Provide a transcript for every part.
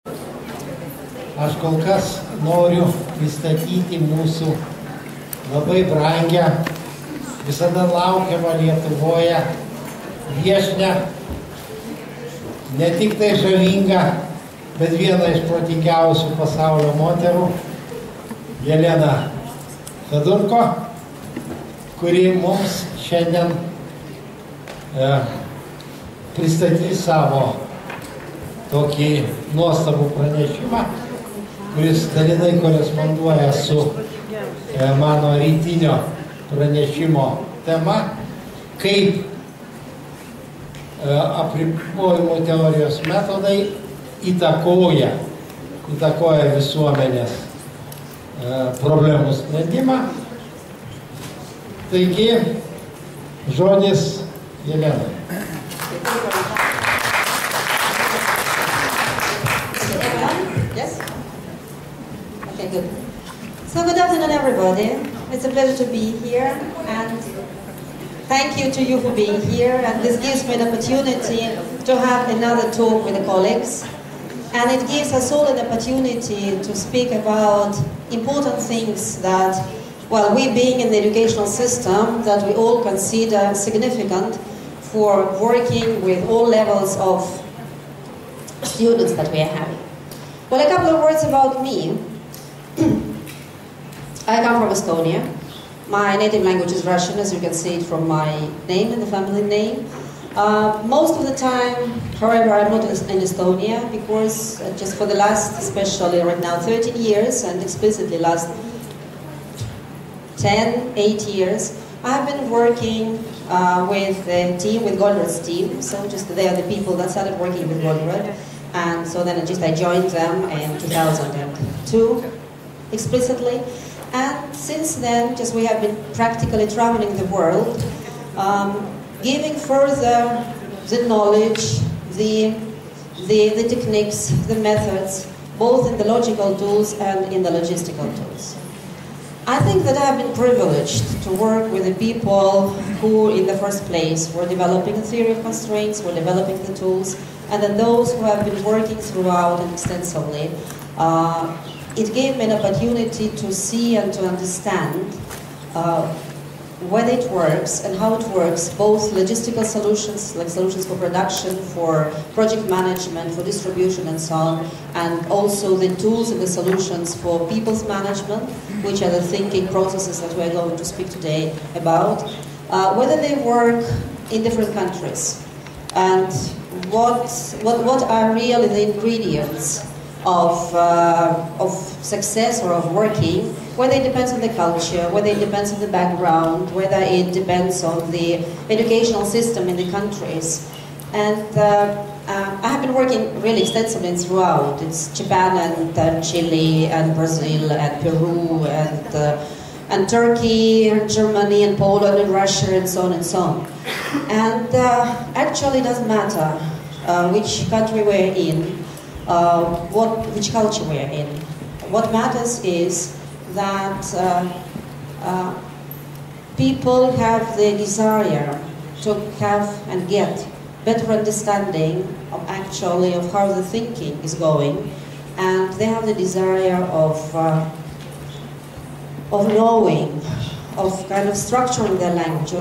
Aš kol kas noriu pristatyti mūsų labai brangę, visada laukiamą Lietuvoje viešnią, ne tik tai žavingą, bet vieną iš protingiausių pasaulio moterų, Jeleną Fedurko, kuri mums šiandien pristatys savo tokį nuostabų pranešimą, kuris dalinai koresponduoja su mano rytinio pranešimo tema, kaip apribojimo teorijos metodai įtakoja visuomenės problemų sprendimą. Taigi, žodis Jelenai. Yes? Okay, good. So good afternoon, everybody. It's a pleasure to be here, and thank you to you for being here. And this gives me an opportunity to have another talk with the colleagues. And it gives us all an opportunity to speak about important things that, well, we being in the educational system, that we all consider significant for working with all levels of students that we are having. Well, a couple of words about me. I come from Estonia. My native language is Russian, as you can see it from my name and the family name. Most of the time, however, I'm not in Estonia because just for the last, especially right now, 13 years and explicitly last 8 years, I've been working with the team, with Goldred's team. So just they are the people that started working with Goldred. And so then I joined them in 2002, explicitly. And since then, we have been practically traveling the world, giving further the knowledge, the techniques, the methods, both in the logical tools and in the logistical tools. I think that I have been privileged to work with the people who, in the first place, were developing the theory of constraints, were developing the tools, and then those who have been working throughout and extensively. It gave me an opportunity to see and to understand whether it works and how it works, both logistical solutions, like solutions for production, for project management, for distribution and so on, and also the tools and the solutions for people's management, which are the thinking processes that we're going to speak today about, whether they work in different countries, and what are really the ingredients of success or of working, whether it depends on the culture, whether it depends on the background, whether it depends on the educational system in the countries. And I have been working really extensively throughout. It's Japan and Chile and Brazil and Peru and Turkey and Germany and Poland and Russia and so on and so on. And actually it doesn't matter which country we're in, which culture we're in. What matters is that people have the desire to have and get better understanding of how the thinking is going, and they have the desire of knowing, of kind of structuring their language,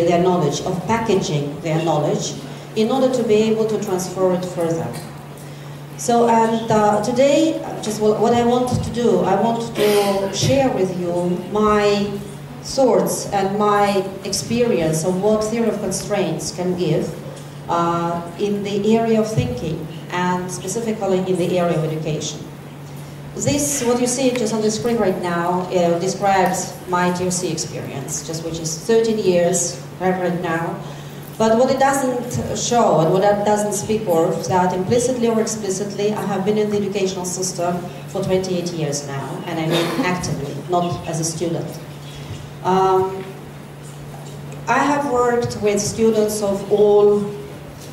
their knowledge, of packaging their knowledge in order to be able to transfer it further. So, and today, what I want to do, I want to share with you my thoughts and my experience of what theory of constraints can give in the area of thinking, and specifically in the area of education. This, what you see just on the screen right now, describes my TOC experience, which is 13 years right now. But what it doesn't show and what it doesn't speak of is that implicitly or explicitly I have been in the educational system for 28 years now, and I mean actively, not as a student. I have worked with students of all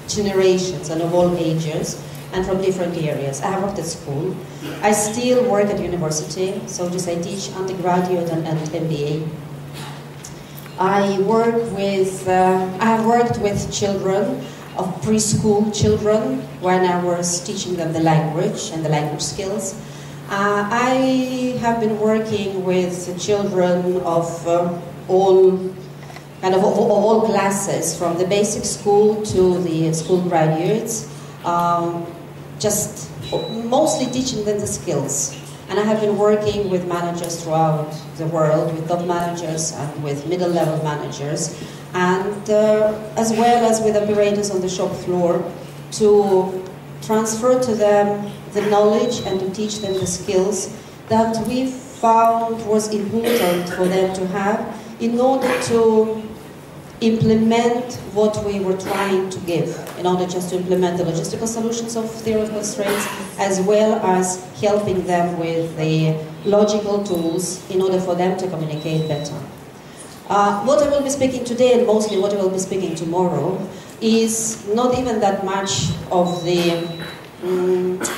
generations and of all ages and from different areas. I have worked at school. I still work at university, so I teach undergraduate and MBA. I have worked with children, of preschool children when I was teaching them the language and the language skills. I have been working with children of all classes, from the basic school to the school graduates, just mostly teaching them the skills. And I have been working with managers throughout the world, with top managers and with middle-level managers, and as well as with operators on the shop floor, to transfer to them the knowledge and to teach them the skills that we found was important for them to have in order to implement what we were trying to give, in order just to implement the logistical solutions of theory of constraints, as well as helping them with the logical tools in order for them to communicate better. What I will be speaking today, and mostly what I will be speaking tomorrow, is not even that much of the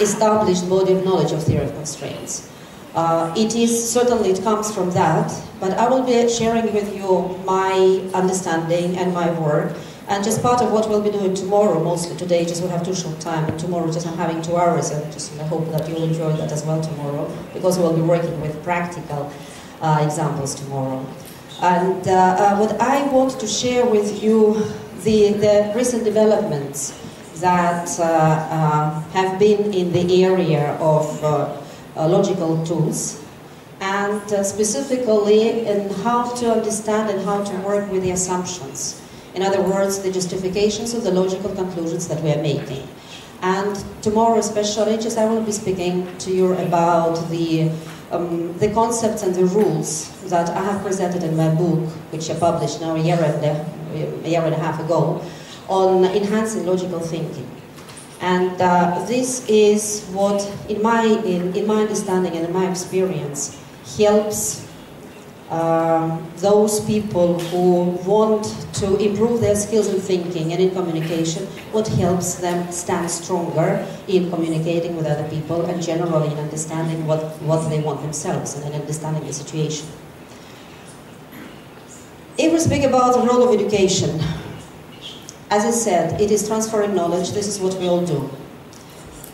established body of knowledge of theory of constraints. Certainly it comes from that, but I will be sharing with you my understanding and my work, and just part of what we'll be doing tomorrow, mostly today, just we have too short time, and tomorrow just I'm having 2 hours, and just I hope that you'll enjoy that as well tomorrow, because we'll be working with practical examples tomorrow. And what I want to share with you, the recent developments that have been in the area of logical tools, and specifically in how to understand and how to work with the assumptions. In other words, the justifications of the logical conclusions that we are making. And tomorrow especially, just I will be speaking to you about the concepts and the rules that I have presented in my book, which I published now a year and a half ago, on enhancing logical thinking. And this is what, in my understanding and in my experience, helps those people who want to improve their skills in thinking and in communication, what helps them stand stronger in communicating with other people and generally in understanding what they want themselves and in understanding the situation. If we speak about the role of education, as I said, it is transferring knowledge. This is what we all do.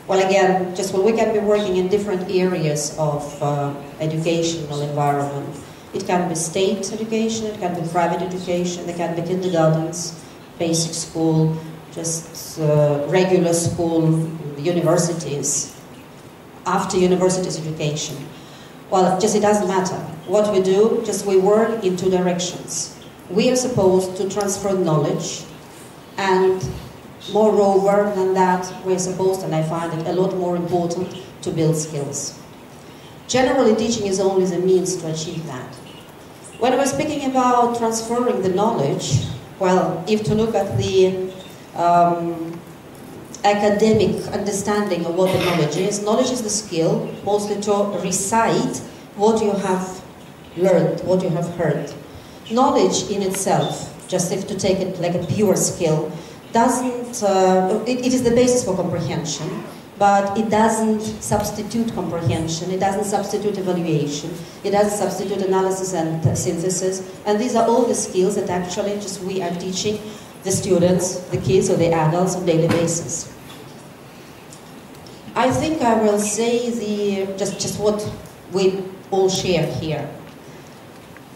Well, again, just we can be working in different areas of educational environment. It can be state education, it can be private education, there can be kindergartens, basic school, just regular school, universities, after universities education. Well, just it doesn't matter. What we do, just we work in 2 directions. We are supposed to transfer knowledge, and moreover than that, we're supposed, and I find it a lot more important, to build skills. Generally, teaching is only the means to achieve that. When we're speaking about transferring the knowledge, well, if to look at the academic understanding of what the knowledge is the skill, mostly to recite what you have learned, what you have heard. Knowledge in itself, just if to take it like a pure skill, doesn't, it is the basis for comprehension, but it doesn't substitute comprehension, it doesn't substitute evaluation, it doesn't substitute analysis and synthesis, and these are all the skills that actually just we are teaching the students, the kids or the adults on a daily basis. I think I will say just what we all share here.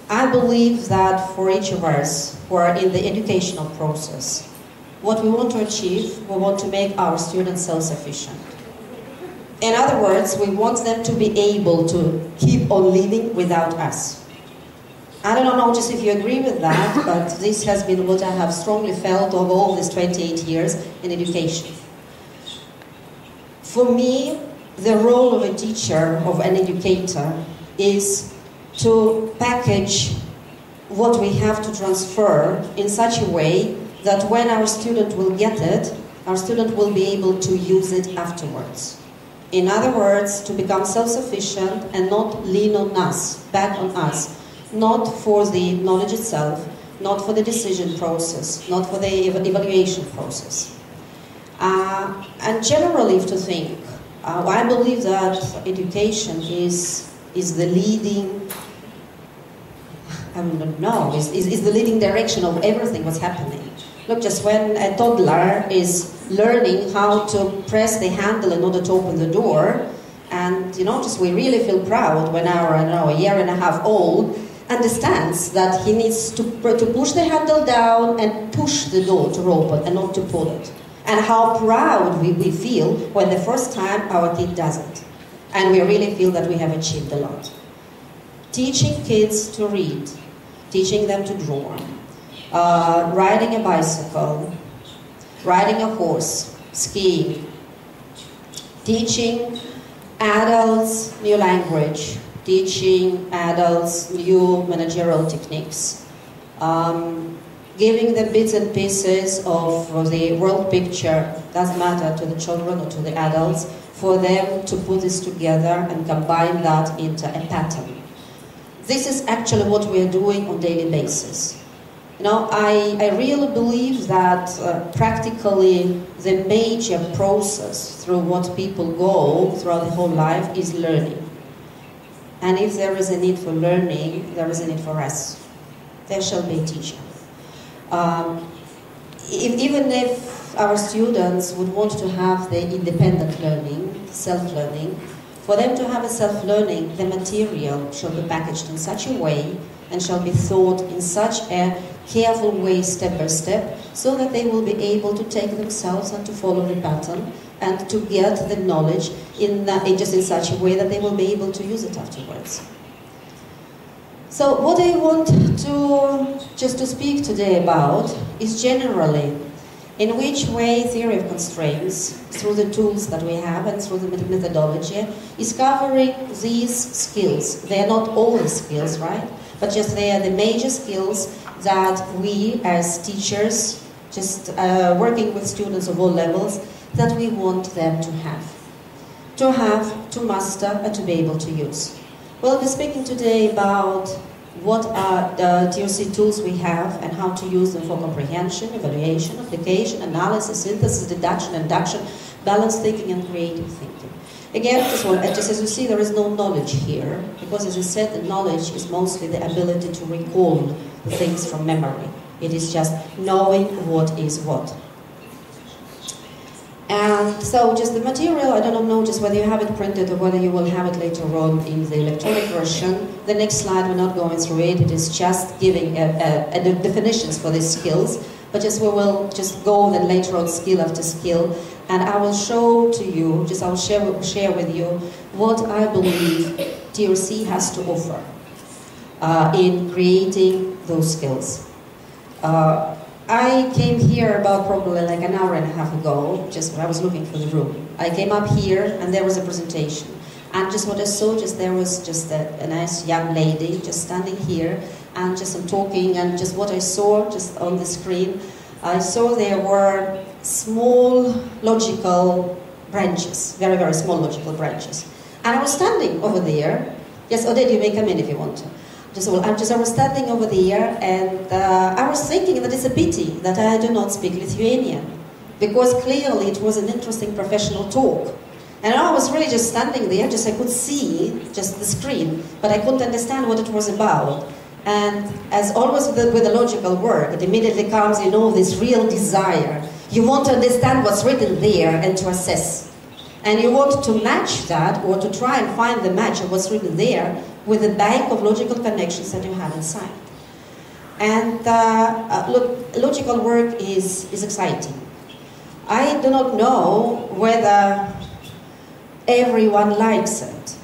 I believe that for each of us who are in the educational process, what we want to achieve, we want to make our students self-sufficient. In other words, we want them to be able to keep on living without us. I don't know just if you agree with that, but this has been what I have strongly felt over all these 28 years in education. For me, the role of a teacher, of an educator, is to package what we have to transfer in such a way that when our student will get it, our student will be able to use it afterwards. In other words, to become self-sufficient and not lean on us, back on us, not for the knowledge itself, not for the decision process, not for the evaluation process. And generally, if to think, I believe that education is the leading, I don't know, is the leading direction of everything what's happening. Look, just when a toddler is learning how to press the handle in order to open the door, and just we really feel proud when our, a year and a half old understands that he needs to push the handle down and push the door to open and not to pull it. And how proud we feel when the first time our kid does it. And we really feel that we have achieved a lot. Teaching kids to read, teaching them to draw, riding a bicycle, riding a horse, skiing, teaching adults new language, teaching adults new managerial techniques, giving them bits and pieces of the world picture, doesn't matter to the children or to the adults, for them to put this together and combine that into a pattern. This is actually what we are doing on a daily basis. I really believe that practically the major process through what people go throughout the whole life is learning. And if there is a need for learning, there is a need for rest. There shall be a teacher. Even if our students would want to have the independent learning, self-learning, for them to have a self-learning, the material shall be packaged in such a way and shall be thought in such a careful way, step by step, so that they will be able to take themselves and to follow the pattern and to get the knowledge just in such a way that they will be able to use it afterwards. So what I want to speak today about is generally in which way theory of constraints, through the tools that we have and through the methodology, is covering these skills. They are not all the skills, right? But just they are the major skills that we as teachers, just working with students of all levels, that we want them to have, to master, and to be able to use. We'll be speaking today about what are the TOC tools we have and how to use them for comprehension, evaluation, application, analysis, synthesis, deduction, induction, balanced thinking, and creative thinking. Again, just as you see, there is no knowledge here, because as I said, the knowledge is mostly the ability to recall the things from memory. It is just knowing what is what. And so just the material, I don't know just whether you have it printed or whether you will have it later on in the electronic version. The next slide, we're not going through it, it is just giving the definitions for these skills, but we will just go then later on skill after skill, and I will show to you, I'll share with you what I believe TOC has to offer in creating those skills. I came here about probably like an hour and a half ago, just when I was looking for the room. I came up here and there was a presentation. And just what I saw, there was just a nice young lady just standing here and just I'm talking, and just what I saw just on the screen, I saw there were small logical branches, very, very small logical branches. And I was standing over there. Yes, Odette, you may come in if you want to. I was standing over there, and I was thinking that it's a pity that I do not speak Lithuanian, because clearly it was an interesting professional talk. And I was really just standing there, I could see just the screen, but I couldn't understand what it was about. And as always with the logical work, it immediately comes, this real desire. You want to understand what's written there and to assess. And you want to match that, or to try and find the match of what's written there with the bank of logical connections that you have inside. And look, logical work is exciting. I do not know whether everyone likes it,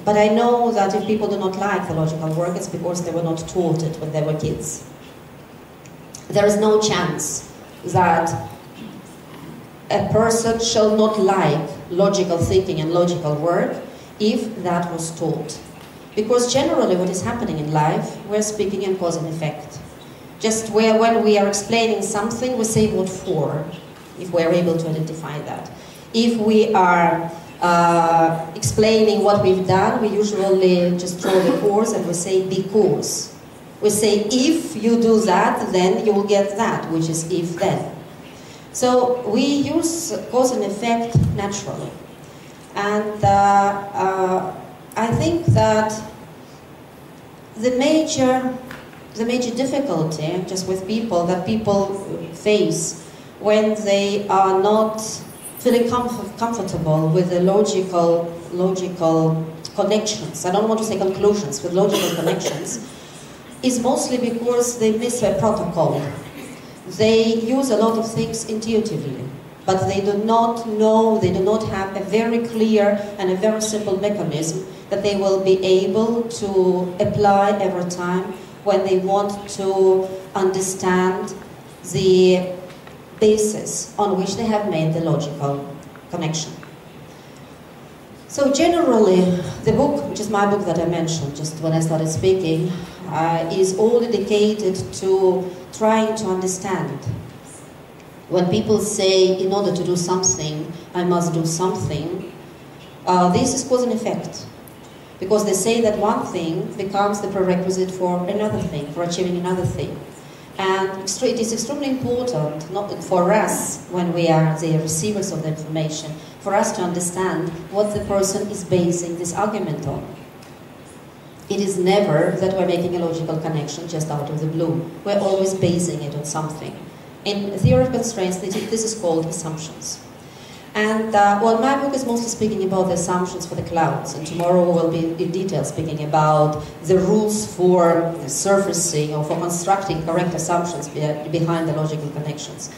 but I know that if people do not like the logical work, it's because they were not taught it when they were kids. There is no chance that a person shall not like logical thinking and logical work if that was taught. Because generally what is happening in life, we're speaking in cause and effect. Just when we are explaining something, we say what for, if we're able to identify that. If we are explaining what we've done, we usually just draw the cause and we say because. We say if you do that, then you will get that, which is if then. So we use cause and effect naturally. And I think that the major the major difficulty just with people that people face when they are not feeling comfortable with the logical connections. I don't want to say conclusions, with logical connections, is mostly because they miss their protocol. They use a lot of things intuitively, but they do not know, they do not have a very clear and a very simple mechanism that they will be able to apply every time when they want to understand the basis on which they have made the logical connection. So generally, the book, which is my book that I mentioned just when I started speaking, is all dedicated to trying to understand. When people say, in order to do something, I must do something, this is cause and effect. Because they say that one thing becomes the prerequisite for another thing, for achieving another thing. And it is extremely important, not for us, when we are the receivers of the information, for us to understand what the person is basing this argument on. It is never that we're making a logical connection just out of the blue. We're always basing it on something. In theory of constraints, this is called assumptions. And well, my book is mostly speaking about the assumptions for the clouds, and tomorrow we will be in detail speaking about the rules for surfacing or for constructing correct assumptions behind the logical connections.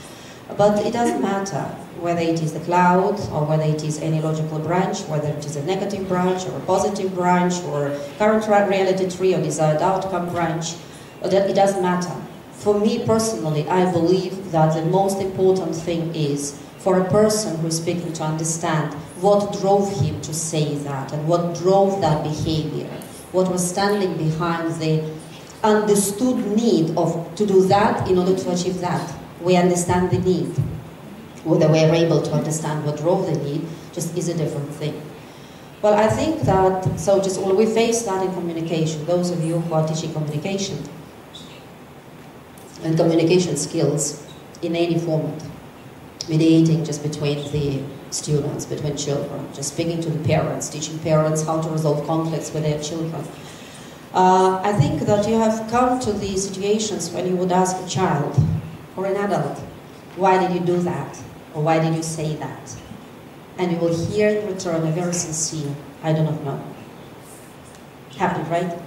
But it doesn't matter whether it is the cloud or whether it is any logical branch, whether it is a negative branch or a positive branch or current reality tree or desired outcome branch. It doesn't matter. For me personally, I believe that the most important thing is for a person who is speaking to understand what drove him to say that and what drove that behavior, what was standing behind the understood need to do that in order to achieve that. We understand the need. Whether we are able to understand what drove the need just is a different thing. Well, I think that, we face that in communication. Those of you who are teaching communication and communication skills in any format, mediating just between the students, between children, just speaking to the parents, teaching parents how to resolve conflicts with their children. I think that you have come to the situations when you would ask a child or an adult, why did you do that? Or why did you say that? And you will hear in return a very sincere, I do not know. Happened, right?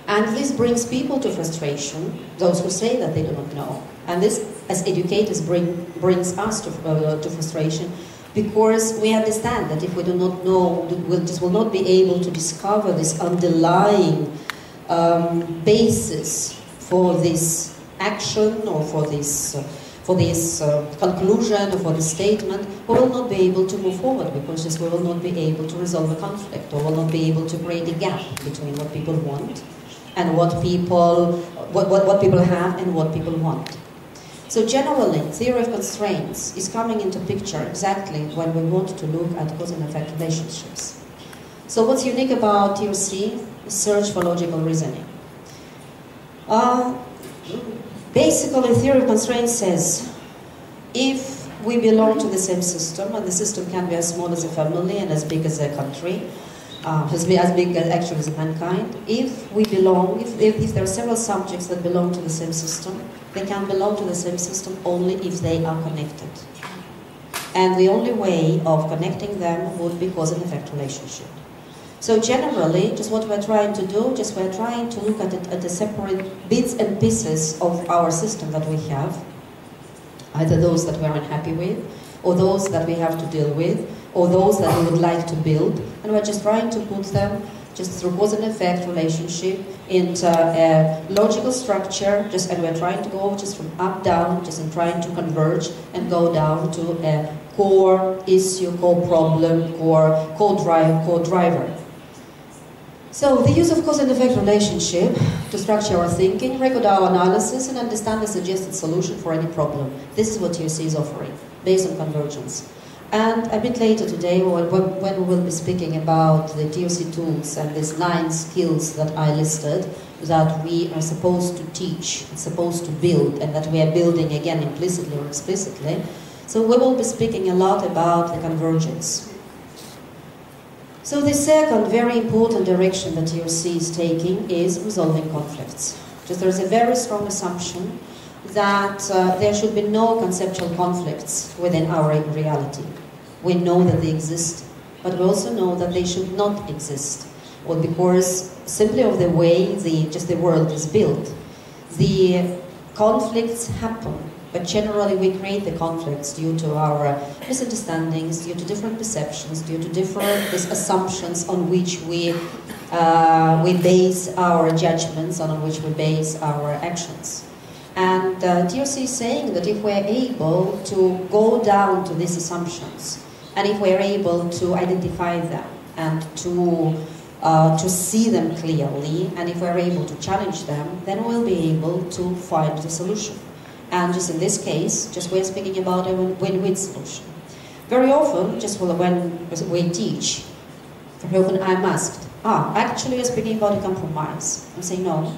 And this brings people to frustration, those who say that they do not know. And this, as educators, brings us to frustration, because we understand that if we do not know, we just will not be able to discover this underlying basis for this action or for this conclusion or for this statement. We will not be able to move forward, because we will not be able to resolve a conflict, or will not be able to create a gap between what people want and what people have and what people want. So generally, theory of constraints is coming into picture exactly when we want to look at cause and effect relationships. So what's unique about TOC is search for logical reasoning. Basically, theory of constraints says, if we belong to the same system, and the system can be as small as a family and as big as a country, as big actually as mankind, if we belong, if there are several subjects that belong to the same system, they can belong to the same system only if they are connected. And the only way of connecting them would be cause and effect relationship. So generally, just what we're trying to do, we're trying to look at the separate bits and pieces of our system that we have, either those that we're unhappy with, or those that we have to deal with, or those that we would like to build, and we're just trying to put them just through cause and effect relationship into a logical structure, and we're trying to go just from up down, and trying to converge and go down to a core issue, core problem, core driver. So the use of cause and effect relationship to structure our thinking, record our analysis, and understand the suggested solution for any problem. This is what TOC is offering, based on convergence. And a bit later today, when we will be speaking about the TOC tools and these 9 skills that I listed, that we are supposed to teach, supposed to build, and that we are building again implicitly or explicitly. So we will be speaking a lot about the convergence. So the second very important direction that TOC is taking is resolving conflicts. Just there is a very strong assumption that there should be no conceptual conflicts within our reality. We know that they exist, but we also know that they should not exist. Well, because simply of the way the world is built, the conflicts happen, but generally we create the conflicts due to our misunderstandings, due to different perceptions, due to different assumptions on which we base our judgments, on which we base our actions. And TOC is saying that if we're able to go down to these assumptions, and if we're able to identify them and to see them clearly, and if we're able to challenge them, then we'll be able to find the solution. And just in this case, just we're speaking about a win-win solution. Very often, just when we teach, very often I'm asked, actually you're speaking about a compromise. I'm saying no.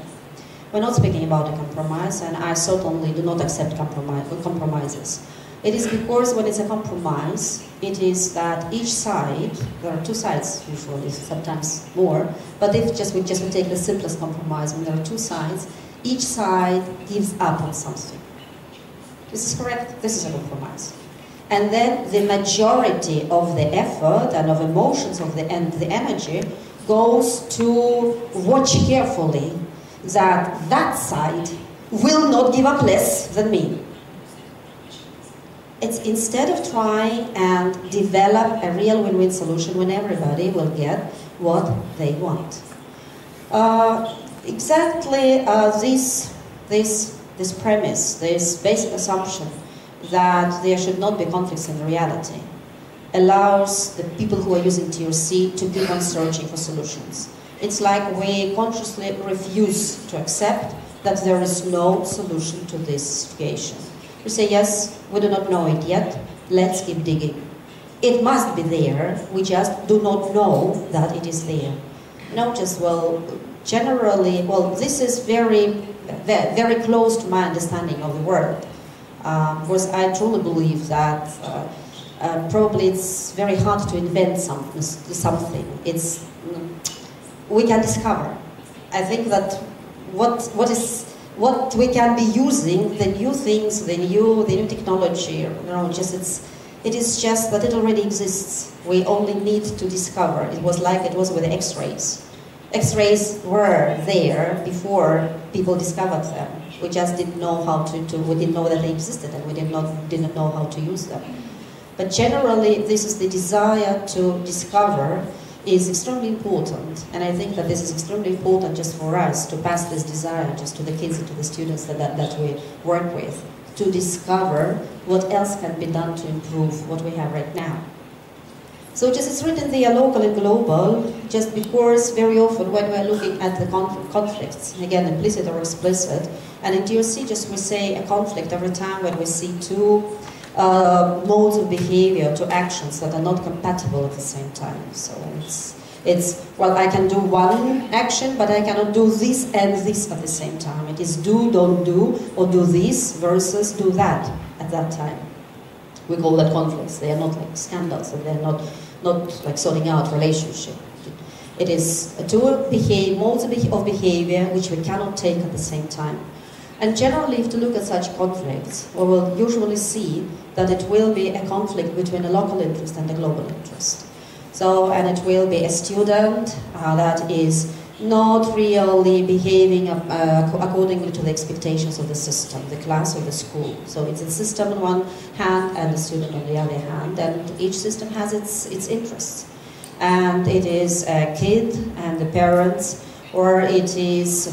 We're not speaking about a compromise, and I certainly do not accept compromises. It is because when it's a compromise, it is that each side, there are two sides usually, sometimes more, but if we take the simplest compromise, when there are two sides, each side gives up on something. This is correct, this is a compromise. And then the majority of the effort and of emotions and the energy goes to watch carefully that side will not give up less than me. It's instead of trying and develop a real win-win solution when everybody will get what they want. Exactly this premise, this basic assumption that there should not be conflicts in reality allows the people who are using TOC to keep on searching for solutions. It's like we consciously refuse to accept that there is no solution to this situation. We say, yes, we do not know it yet, let's keep digging. It must be there, we just do not know that it is there. Generally, this is very close to my understanding of the world. Because I truly believe that probably it's very hard to invent something. We can discover. I think that what we can be using, the new things, the new technology, it is just that it already exists. We only need to discover. It was like it was with the X-rays. X-rays were there before people discovered them. We just didn't know how we didn't know that they existed, and we didn't know how to use them. But generally, this is the desire to discover is extremely important, and I think that this is extremely important just for us to pass this desire just to the kids and to the students that we work with, to discover what else can be done to improve what we have right now. So it's written there local and global, just because very often when we're looking at the conflicts, again implicit or explicit, and in TOC just we say a conflict every time when we see two modes of behavior, to actions that are not compatible at the same time. So I can do one action, but I cannot do this and this at the same time. It is do, don't do, or do this versus do that at that time. We call that conflicts. They are not like scandals, and they're not like sorting out relationship. It is two modes of behavior which we cannot take at the same time. And generally, if to look at such conflicts, we will usually see that it will be a conflict between a local interest and a global interest. So, and it will be a student that is not really behaving accordingly to the expectations of the system, the class or the school. So it's a system on one hand and the student on the other hand, and each system has its interests. And it is a kid and the parents, or it is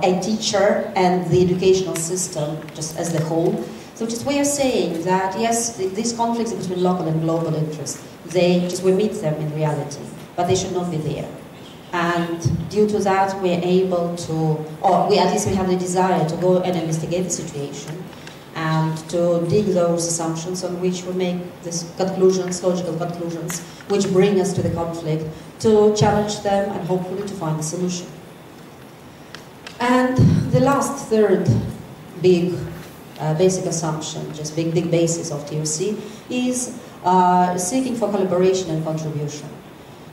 a teacher and the educational system just as the whole. So just we are saying that yes, these conflicts between local and global interests, we meet them in reality, but they should not be there. And due to that, we are able to, at least we have the desire to go and investigate the situation and to dig those assumptions on which we make these conclusions, logical conclusions, which bring us to the conflict, to challenge them and hopefully to find a solution. And the last third big basic assumption, just big basis of TOC, is seeking for collaboration and contribution.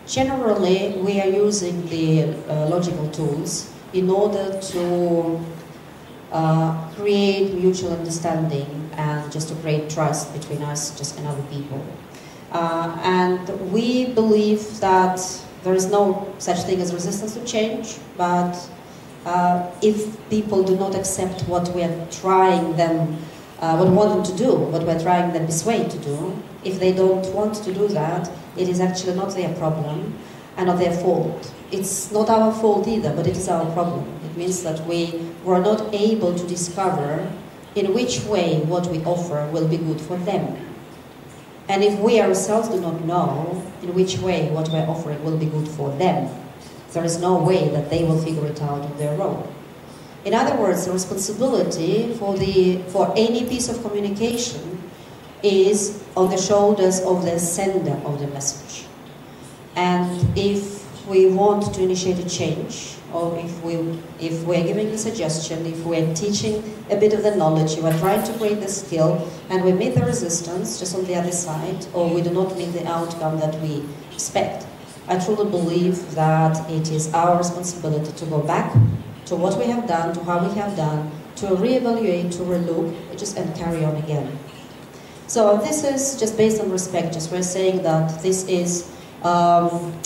Generally, we are using the logical tools in order to create mutual understanding and just to create trust between us just and other people. And we believe that there is no such thing as resistance to change, but if people do not accept what we are trying them, what we want them to do, what we're trying them persuade to do, if they don't want to do that, it is actually not their problem and not their fault. It's not our fault either, but it is our problem. It means that we were not able to discover in which way what we offer will be good for them. And if we ourselves do not know in which way what we're offering will be good for them, there is no way that they will figure it out on their own. In other words, the responsibility for any piece of communication is on the shoulders of the sender of the message. And if we want to initiate a change, or if we're giving a suggestion, if we're teaching a bit of the knowledge, you are trying to create the skill, and we meet the resistance just on the other side, or we do not meet the outcome that we expect, I truly believe that it is our responsibility to go back to what we have done, to how we have done, to reevaluate, to relook, and carry on again. So this is just based on respect, just we're saying that this is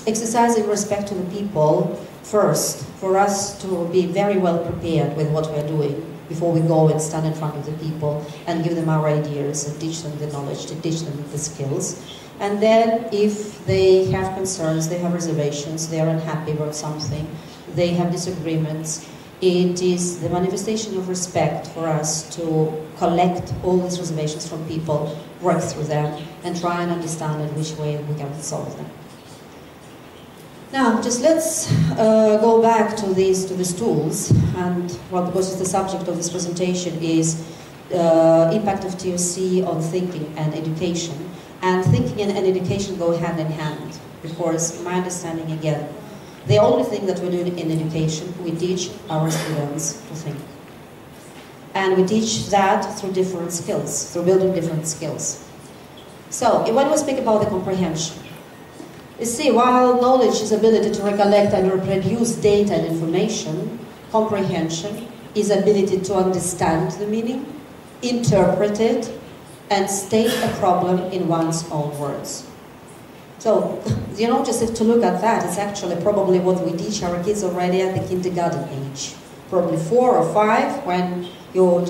exercising respect to the people first, for us to be very well prepared with what we're doing before we go and stand in front of the people and give them our ideas and teach them the knowledge, to teach them the skills. And then if they have concerns, they have reservations, they are unhappy about something, they have disagreements, it is the manifestation of respect for us to collect all these reservations from people, work through them, and try and understand in which way we can solve them. Now, just let's go back to these tools, and well, because the subject of this presentation is impact of TOC on thinking and education. And thinking and education go hand in hand, because my understanding again, the only thing that we do in education, we teach our students to think. And we teach that through different skills, through building different skills. So, when we speak about the comprehension, you see, while knowledge is ability to recollect and reproduce data and information, comprehension is ability to understand the meaning, interpret it, and state a problem in one's own words. So, you know, just if to look at that, it's actually probably what we teach our kids already at the kindergarten age. Probably 4 or 5, when you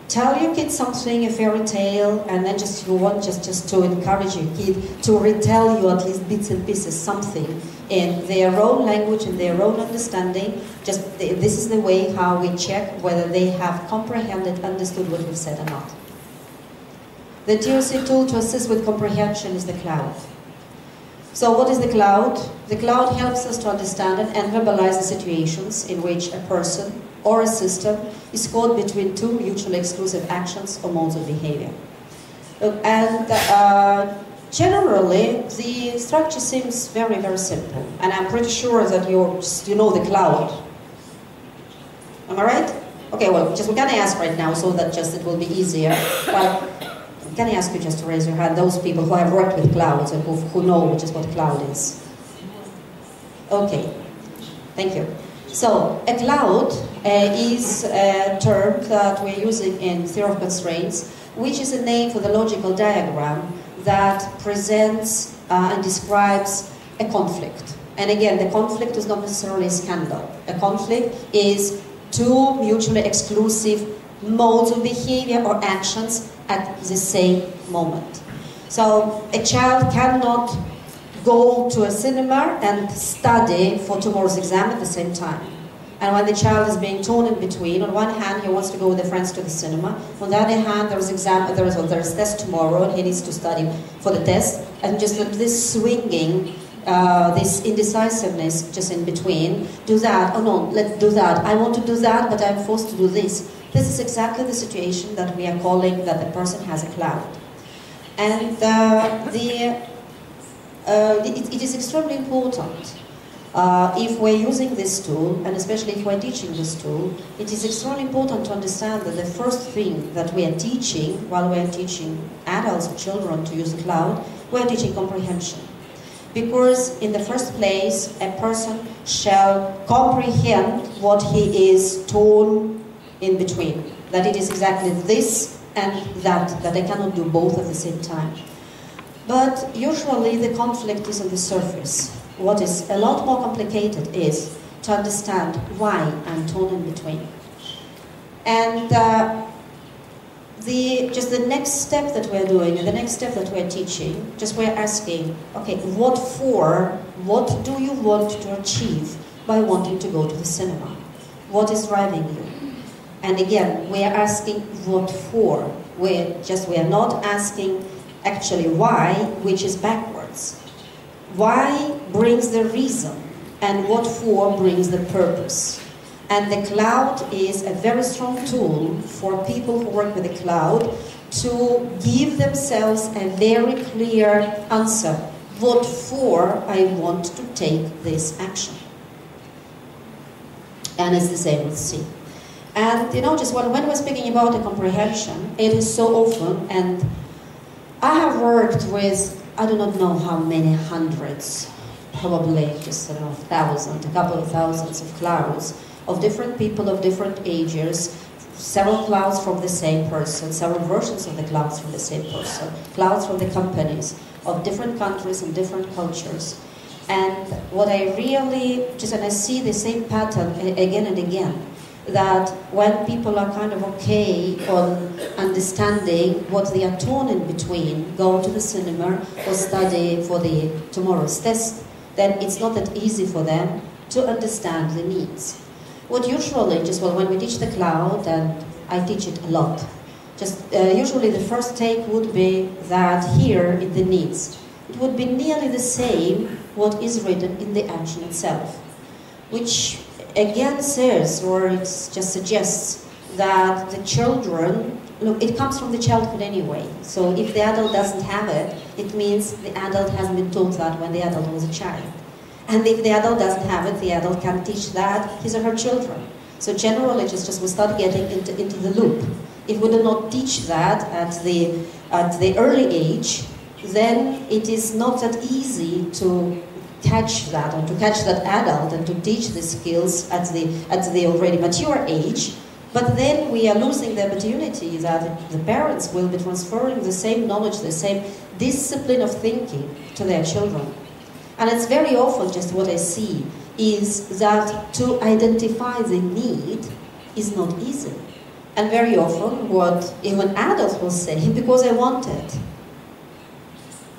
tell your kids something, a fairy tale, and then you want just to encourage your kid to retell you at least bits and pieces something in their own language, in their own understanding. This is the way how we check whether they have comprehended, understood what we've said or not. The TOC tool to assist with comprehension is the cloud. So what is the cloud? The cloud helps us to understand and verbalize the situations in which a person or a system is caught between two mutually exclusive actions or modes of behavior. And generally, the structure seems very, very simple. And I'm pretty sure that you know the cloud. Am I right? Okay, well, we're going to ask right now so that it will be easier. But can I ask you just to raise your hand, those people who have worked with clouds and who know just what cloud is? Okay, thank you. So, a cloud is a term that we're using in theory of constraints, which is a name for the logical diagram that presents and describes a conflict. And again, the conflict is not necessarily a scandal. A conflict is two mutually exclusive modes of behavior or actions at the same moment. So a child cannot go to a cinema and study for tomorrow's exam at the same time. And when the child is being torn in between, on one hand he wants to go with the friends to the cinema, on the other hand there is test tomorrow and he needs to study for the test, and just this swinging, this indecisiveness just in between, do that, oh no, let's do that, I want to do that but I'm forced to do this. This is exactly the situation that we are calling that the person has a cloud. And it is extremely important If we're using this tool, and especially if we're teaching this tool, it is extremely important to understand that the first thing that we are teaching, while we are teaching adults or children to use the cloud, we are teaching comprehension. Because in the first place, a person shall comprehend what he is torn in between. That it is exactly this and that I cannot do both at the same time. But usually the conflict is on the surface. What is a lot more complicated is to understand why I'm torn in between. And just the next step that we're doing, and the next step that we're teaching, just we're asking, okay, what do you want to achieve by wanting to go to the cinema? What is driving you? And again, we are asking what for. We are not asking actually why, which is backwards. Why brings the reason, and what for brings the purpose. And the cloud is a very strong tool for people who work with the cloud to give themselves a very clear answer. What for I want to take this action. And it's the same with C. And just when we're speaking about the comprehension, it is so often, and I have worked with, I do not know how many hundreds, probably just thousands, a couple of thousands of clouds, of different people of different ages, several clouds from the same person, several versions of the clouds from the same person, clouds from the companies of different countries and different cultures. And what I really, and I see the same pattern again and again, that when people are kind of okay on understanding what they are torn in between, go to the cinema or study for tomorrow's test, then it's not that easy for them to understand the needs. What usually, when we teach the cloud, and I teach it a lot, usually the first take would be that here in the needs, it would be nearly the same what is written in the action itself, which again says, or it just suggests that the children, look, it comes from the childhood anyway. So if the adult doesn't have it, it means the adult hasn't been taught that when the adult was a child. And if the adult doesn't have it, the adult can teach that his or her children. So generally, we start getting into the loop. If we do not teach that at the early age, then it is not that easy to catch that, or to catch that adult and to teach the skills at the already mature age. But then we are losing the opportunity that the parents will be transferring the same knowledge, the same discipline of thinking to their children. And it's very often what I see is that to identify the need is not easy. And very often what even adults will say, because I want it.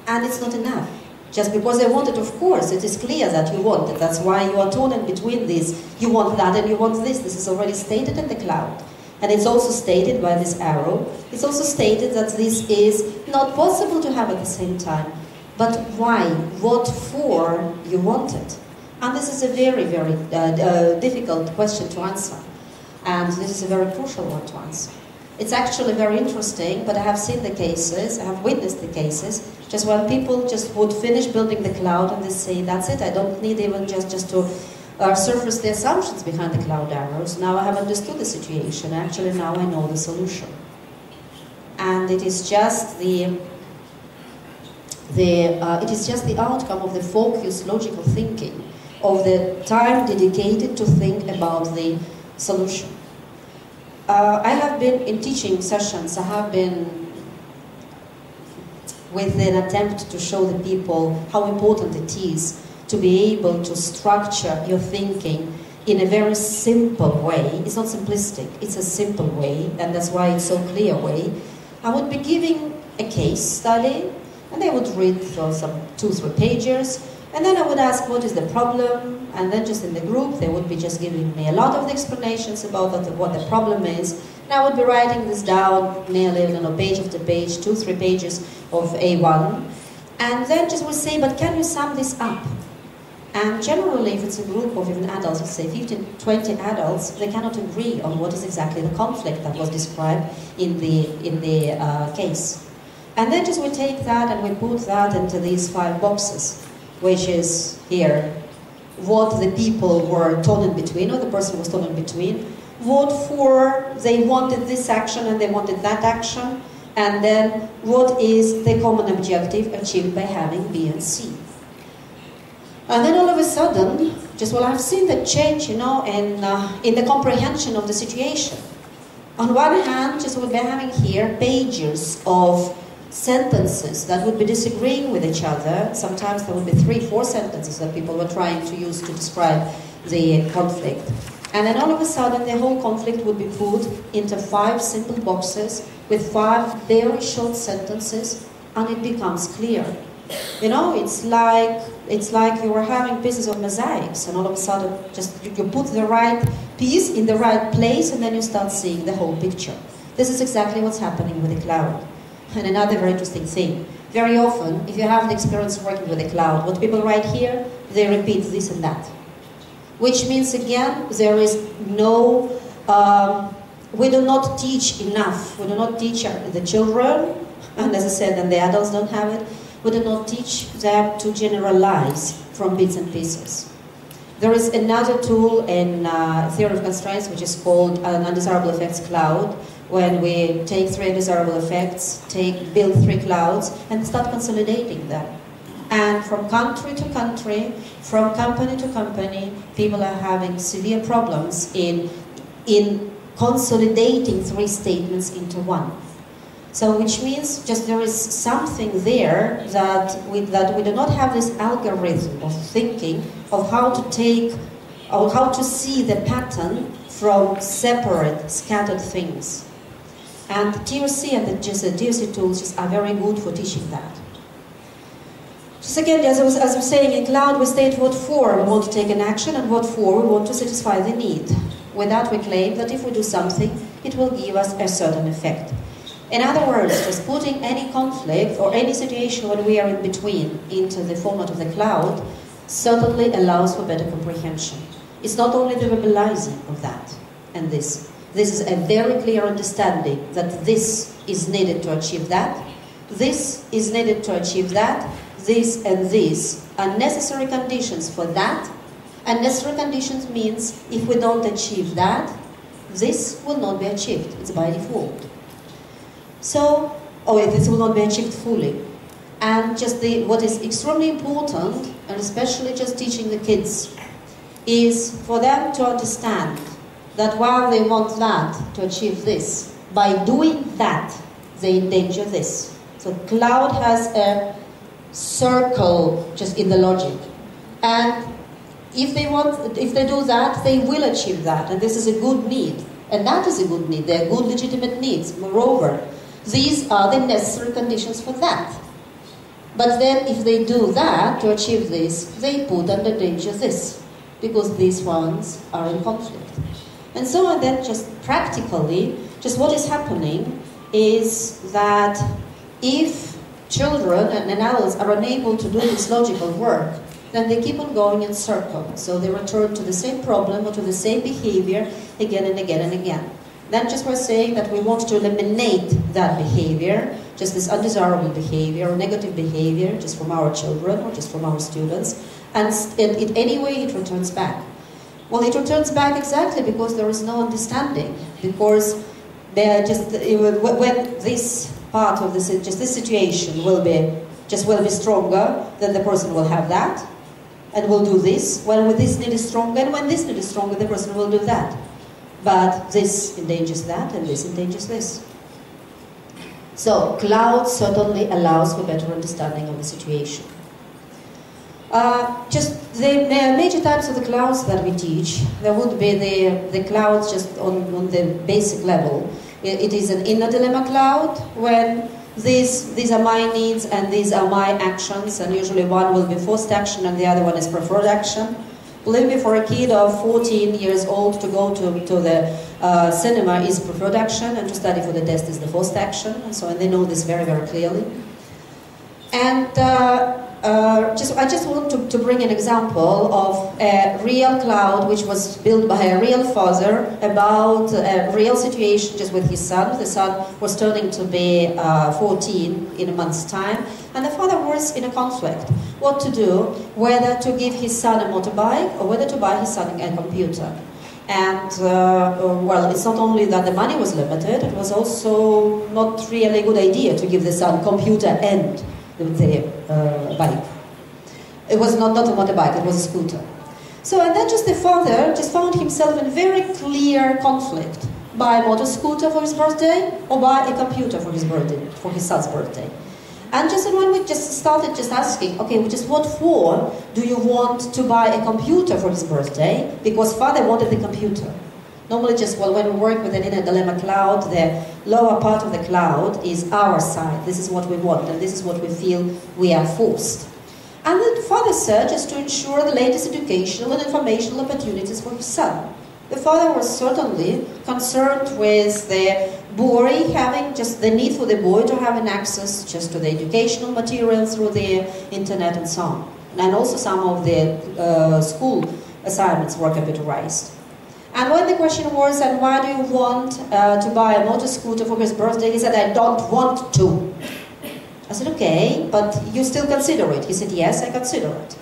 And it's not enough. Just because I want it, of course, it is clear that you want it. That's why you are torn in between this. You want that and you want this. This is already stated in the cloud. And it's also stated by this arrow. It's also stated that this is not possible to have at the same time. But why? What for you want it? And this is a very, very difficult question to answer. And this is a very crucial one to answer. It's actually very interesting, but I have seen the cases, I have witnessed the cases, just when people would finish building the cloud and they say, that's it, I don't need even just to surface the assumptions behind the cloud arrows. Now I have understood the situation, actually now I know the solution. And it is just the outcome of the focused, logical thinking, of the time dedicated to think about the solution. I have been in teaching sessions, I have been with an attempt to show the people how important it is to be able to structure your thinking in a very simple way. It's not simplistic, it's a simple way, and that's why it's so clear way. I would be giving a case study, and they would read through some 2-3 pages, and then I would ask what is the problem, and then just in the group they would be just giving me a lot of the explanations about what the problem is, and I would be writing this down nearly page after page, 2-3 pages of A1, and then just would say, but can you sum this up? And generally, if it's a group of even adults, let's say 15, 20 adults, they cannot agree on what is exactly the conflict that was described in the case. And then just we take that and we put that into these 5 boxes, which is here, what the people were torn in between, or the person was torn in between. What for, they wanted this action and they wanted that action. And then what is the common objective achieved by having B and C. And then all of a sudden, just I've seen the change, in the comprehension of the situation. On one hand, just we're having here pages of sentences that would be disagreeing with each other. Sometimes there would be 3, 4 sentences that people were trying to use to describe the conflict. And then all of a sudden, the whole conflict would be put into 5 simple boxes with 5 very short sentences, and it becomes clear. It's like you were having pieces of mosaics, and all of a sudden, just you put the right piece in the right place, and then you start seeing the whole picture. This is exactly what's happening with the cloud. And another very interesting thing, very often, if you have the experience working with the cloud, what people write here, they repeat this and that. Which means, again, there is no, we do not teach enough. We do not teach the children, and as I said, and the adults don't have it, we do not teach them to generalize from bits and pieces. There is another tool in theory of constraints, which is called an undesirable effects cloud, when we take 3 undesirable effects, build 3 clouds, and start consolidating them. And from country to country, from company to company, people are having severe problems in consolidating 3 statements into one. So which means just there is something there that we do not have this algorithm of thinking of how to take, or how to see the pattern from separate, scattered things. And TOC and the TOC tools just are very good for teaching that. Just again, as I was saying, in cloud we state what for we want to take an action and what for we want to satisfy the need. With that we claim that if we do something, it will give us a certain effect. In other words, just putting any conflict or any situation when we are in between into the format of the cloud certainly allows for better comprehension. It's not only the verbalizing of that and this. This is a very clear understanding that this is needed to achieve that, this is needed to achieve that, this and this are necessary conditions for that, and necessary conditions means if we don't achieve that, this will not be achieved. It's by default. So, this will not be achieved fully. And just what is extremely important, and especially just teaching the kids, is for them to understand that while they want that to achieve this, by doing that, they endanger this. So cloud has a circle just in the logic. And if they do that, they will achieve that. And this is a good need. And that is a good need. They are good legitimate needs. Moreover, these are the necessary conditions for that. But then if they do that to achieve this, they put under danger this, because these ones are in conflict. And so on then just practically, just what is happening is that if children and adults are unable to do this logical work, then they keep on going in circles. So they return to the same problem or to the same behavior again and again and again. Then just we're saying that we want to eliminate that behavior, just this undesirable behavior or negative behavior, just from our children or just from our students, and in any way it returns back. Well, it returns back exactly because there is no understanding, because they're just, when this part of this, just this situation will be stronger, then the person will have that, and will do this. When this need is stronger, and when this need is stronger, the person will do that. But this endangers that, and this endangers this. So, cloud certainly allows for better understanding of the situation. Just the major types of the clouds that we teach, there would be the clouds just on the basic level. It is an inner dilemma cloud, when these are my needs and these are my actions, and usually one will be forced action and the other one is preferred action. Believe me, for a kid of 14 years old to go to the cinema is preferred action, and to study for the test is the forced action, and so they know this very, very clearly. And I just want to bring an example of a real cloud which was built by a real father about a real situation just with his son. The son was turning to be 14 in a month's time, and the father was in a conflict. what to do, whether to give his son a motorbike or whether to buy his son a computer. And, well, it's not only that the money was limited, it was also not really a good idea to give the son computer and the bike. It was not a motorbike, it was a scooter. So, and then just the father just found himself in very clear conflict. Buy a motor scooter for his birthday or buy a computer for his birthday, for his son's birthday. And just when we just started just asking, okay, just what for do you want to buy a computer for his birthday? Because father wanted the computer. Normally just, well, when we work with an inner dilemma cloud, the lower part of the cloud is our side. This is what we want and this is what we feel we are forced. And the father said just to ensure the latest educational and informational opportunities for his son. The father was certainly concerned with the boy having just the need for the boy to have an access just to the educational material through the internet and so on. And also some of the school assignments were computerized. And when the question was, and why do you want to buy a motor scooter for his birthday? He said, I don't want to. I said, okay, but you still consider it? He said, yes, I consider it.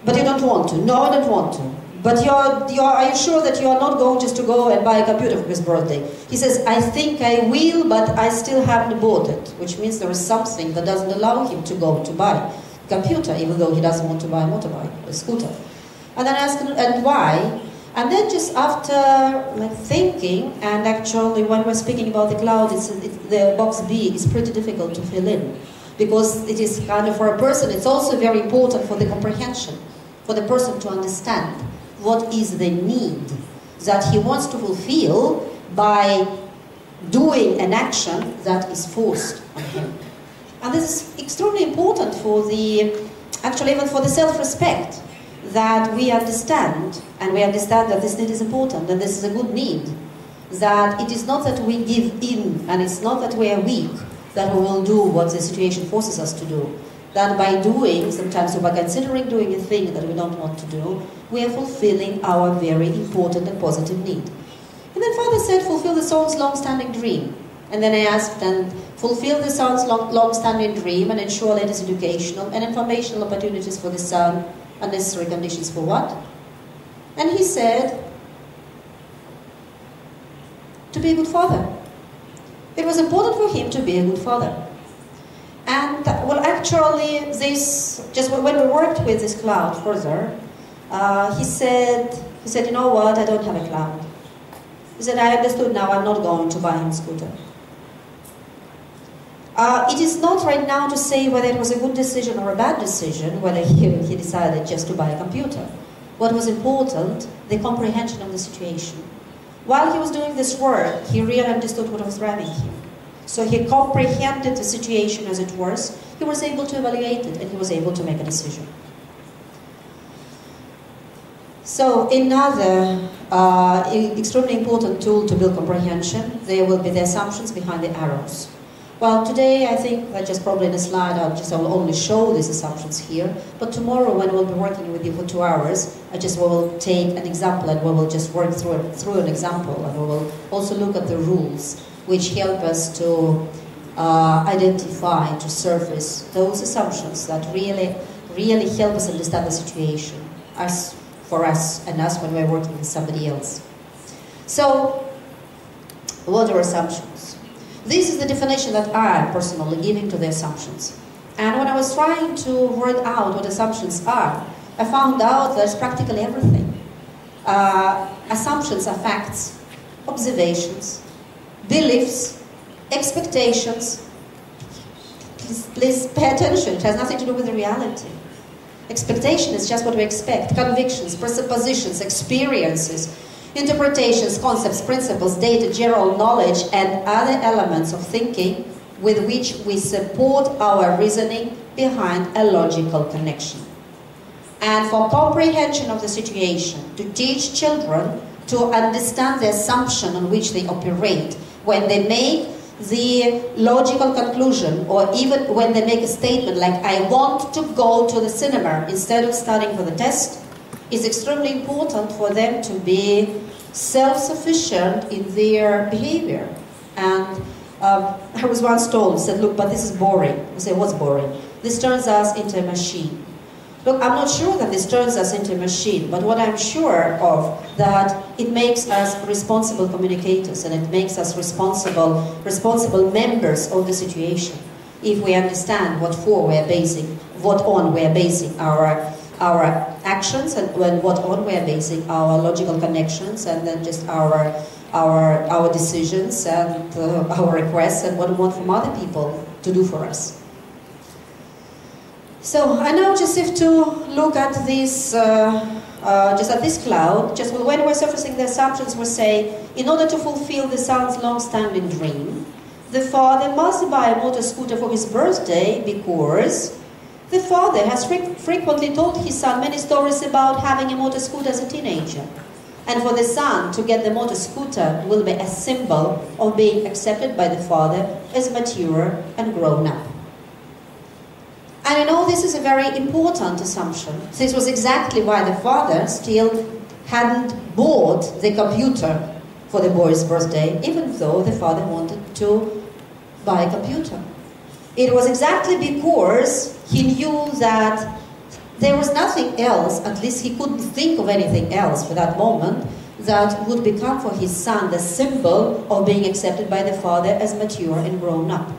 But you don't want to? No, I don't want to. But are you sure that you are not going just to go and buy a computer for his birthday? He says, I think I will, but I still haven't bought it. Which means there is something that doesn't allow him to go to buy a computer, even though he doesn't want to buy a motorbike, a scooter. And then I asked him, and why? And then just after thinking, and actually when we're speaking about the cloud, the box B is pretty difficult to fill in. Because it is kind of, for a person, it's also very important for the comprehension, for the person to understand what is the need that he wants to fulfill by doing an action that is forced on him. And this is extremely important for actually even for the self-respect, that we understand, and we understand that this need is important, and this is a good need, that it is not that we give in, and it's not that we are weak, that we will do what the situation forces us to do. That by doing, sometimes by considering doing a thing that we don't want to do, we are fulfilling our very important and positive need. And then father said, fulfill the son's long-standing dream. And then I asked, and fulfill the son's long-standing dream and ensure latest educational and informational opportunities for the son, and necessary conditions for what? And he said, to be a good father. It was important for him to be a good father. And, well, actually, just when we worked with this cloud further, he said, you know what, I don't have a cloud. He said, I understood now, I'm not going to buy him a scooter. It is not right now to say whether it was a good decision or a bad decision, whether he decided just to buy a computer. What was important, the comprehension of the situation. While he was doing this work, he really understood what was driving him. So he comprehended the situation as it was, he was able to evaluate it, and he was able to make a decision. So another extremely important tool to build comprehension, there will be the assumptions behind the arrows. Well, today I think that just probably in a slide I will only show these assumptions here, but tomorrow when we'll be working with you for 2 hours, we will take an example and we will just work through an example, and we will also look at the rules which help us to identify, to surface those assumptions that really help us understand the situation, for us and us when we're working with somebody else. So, what are assumptions? This is the definition that I am personally giving to the assumptions. And when I was trying to word out what assumptions are, I found out that it's practically everything. Assumptions are facts, observations, beliefs, expectations. Please pay attention, it has nothing to do with the reality. Expectation is just what we expect. Convictions, presuppositions, experiences, interpretations, concepts, principles, data, general knowledge, and other elements of thinking with which we support our reasoning behind a logical connection. And for comprehension of the situation, to teach children to understand the assumption on which they operate when they make the logical conclusion, or even when they make a statement like, I want to go to the cinema instead of studying for the test, is extremely important for them to be self-sufficient in their behavior. And I was once told, said, look, but this is boring. I say, what's boring? This turns us into a machine. Look, I'm not sure that this turns us into a machine, but what I'm sure of, that it makes us responsible communicators, and it makes us responsible members of the situation, if we understand what on we are basing our actions, and what on we are basing our logical connections, and then just our decisions and our requests, and what we want from other people to do for us. So I now just have to look at this, just at this cloud. Just when we're surfacing the assumptions, we say, in order to fulfill the son's long-standing dream, the father must buy a motor scooter for his birthday because the father has frequently told his son many stories about having a motor scooter as a teenager. And for the son to get the motor scooter will be a symbol of being accepted by the father as mature and grown up. And you know, this is a very important assumption. This was exactly why the father still hadn't bought the computer for the boy's birthday, even though the father wanted to buy a computer. It was exactly because he knew that there was nothing else, at least he couldn't think of anything else for that moment, that would become for his son the symbol of being accepted by the father as mature and grown up.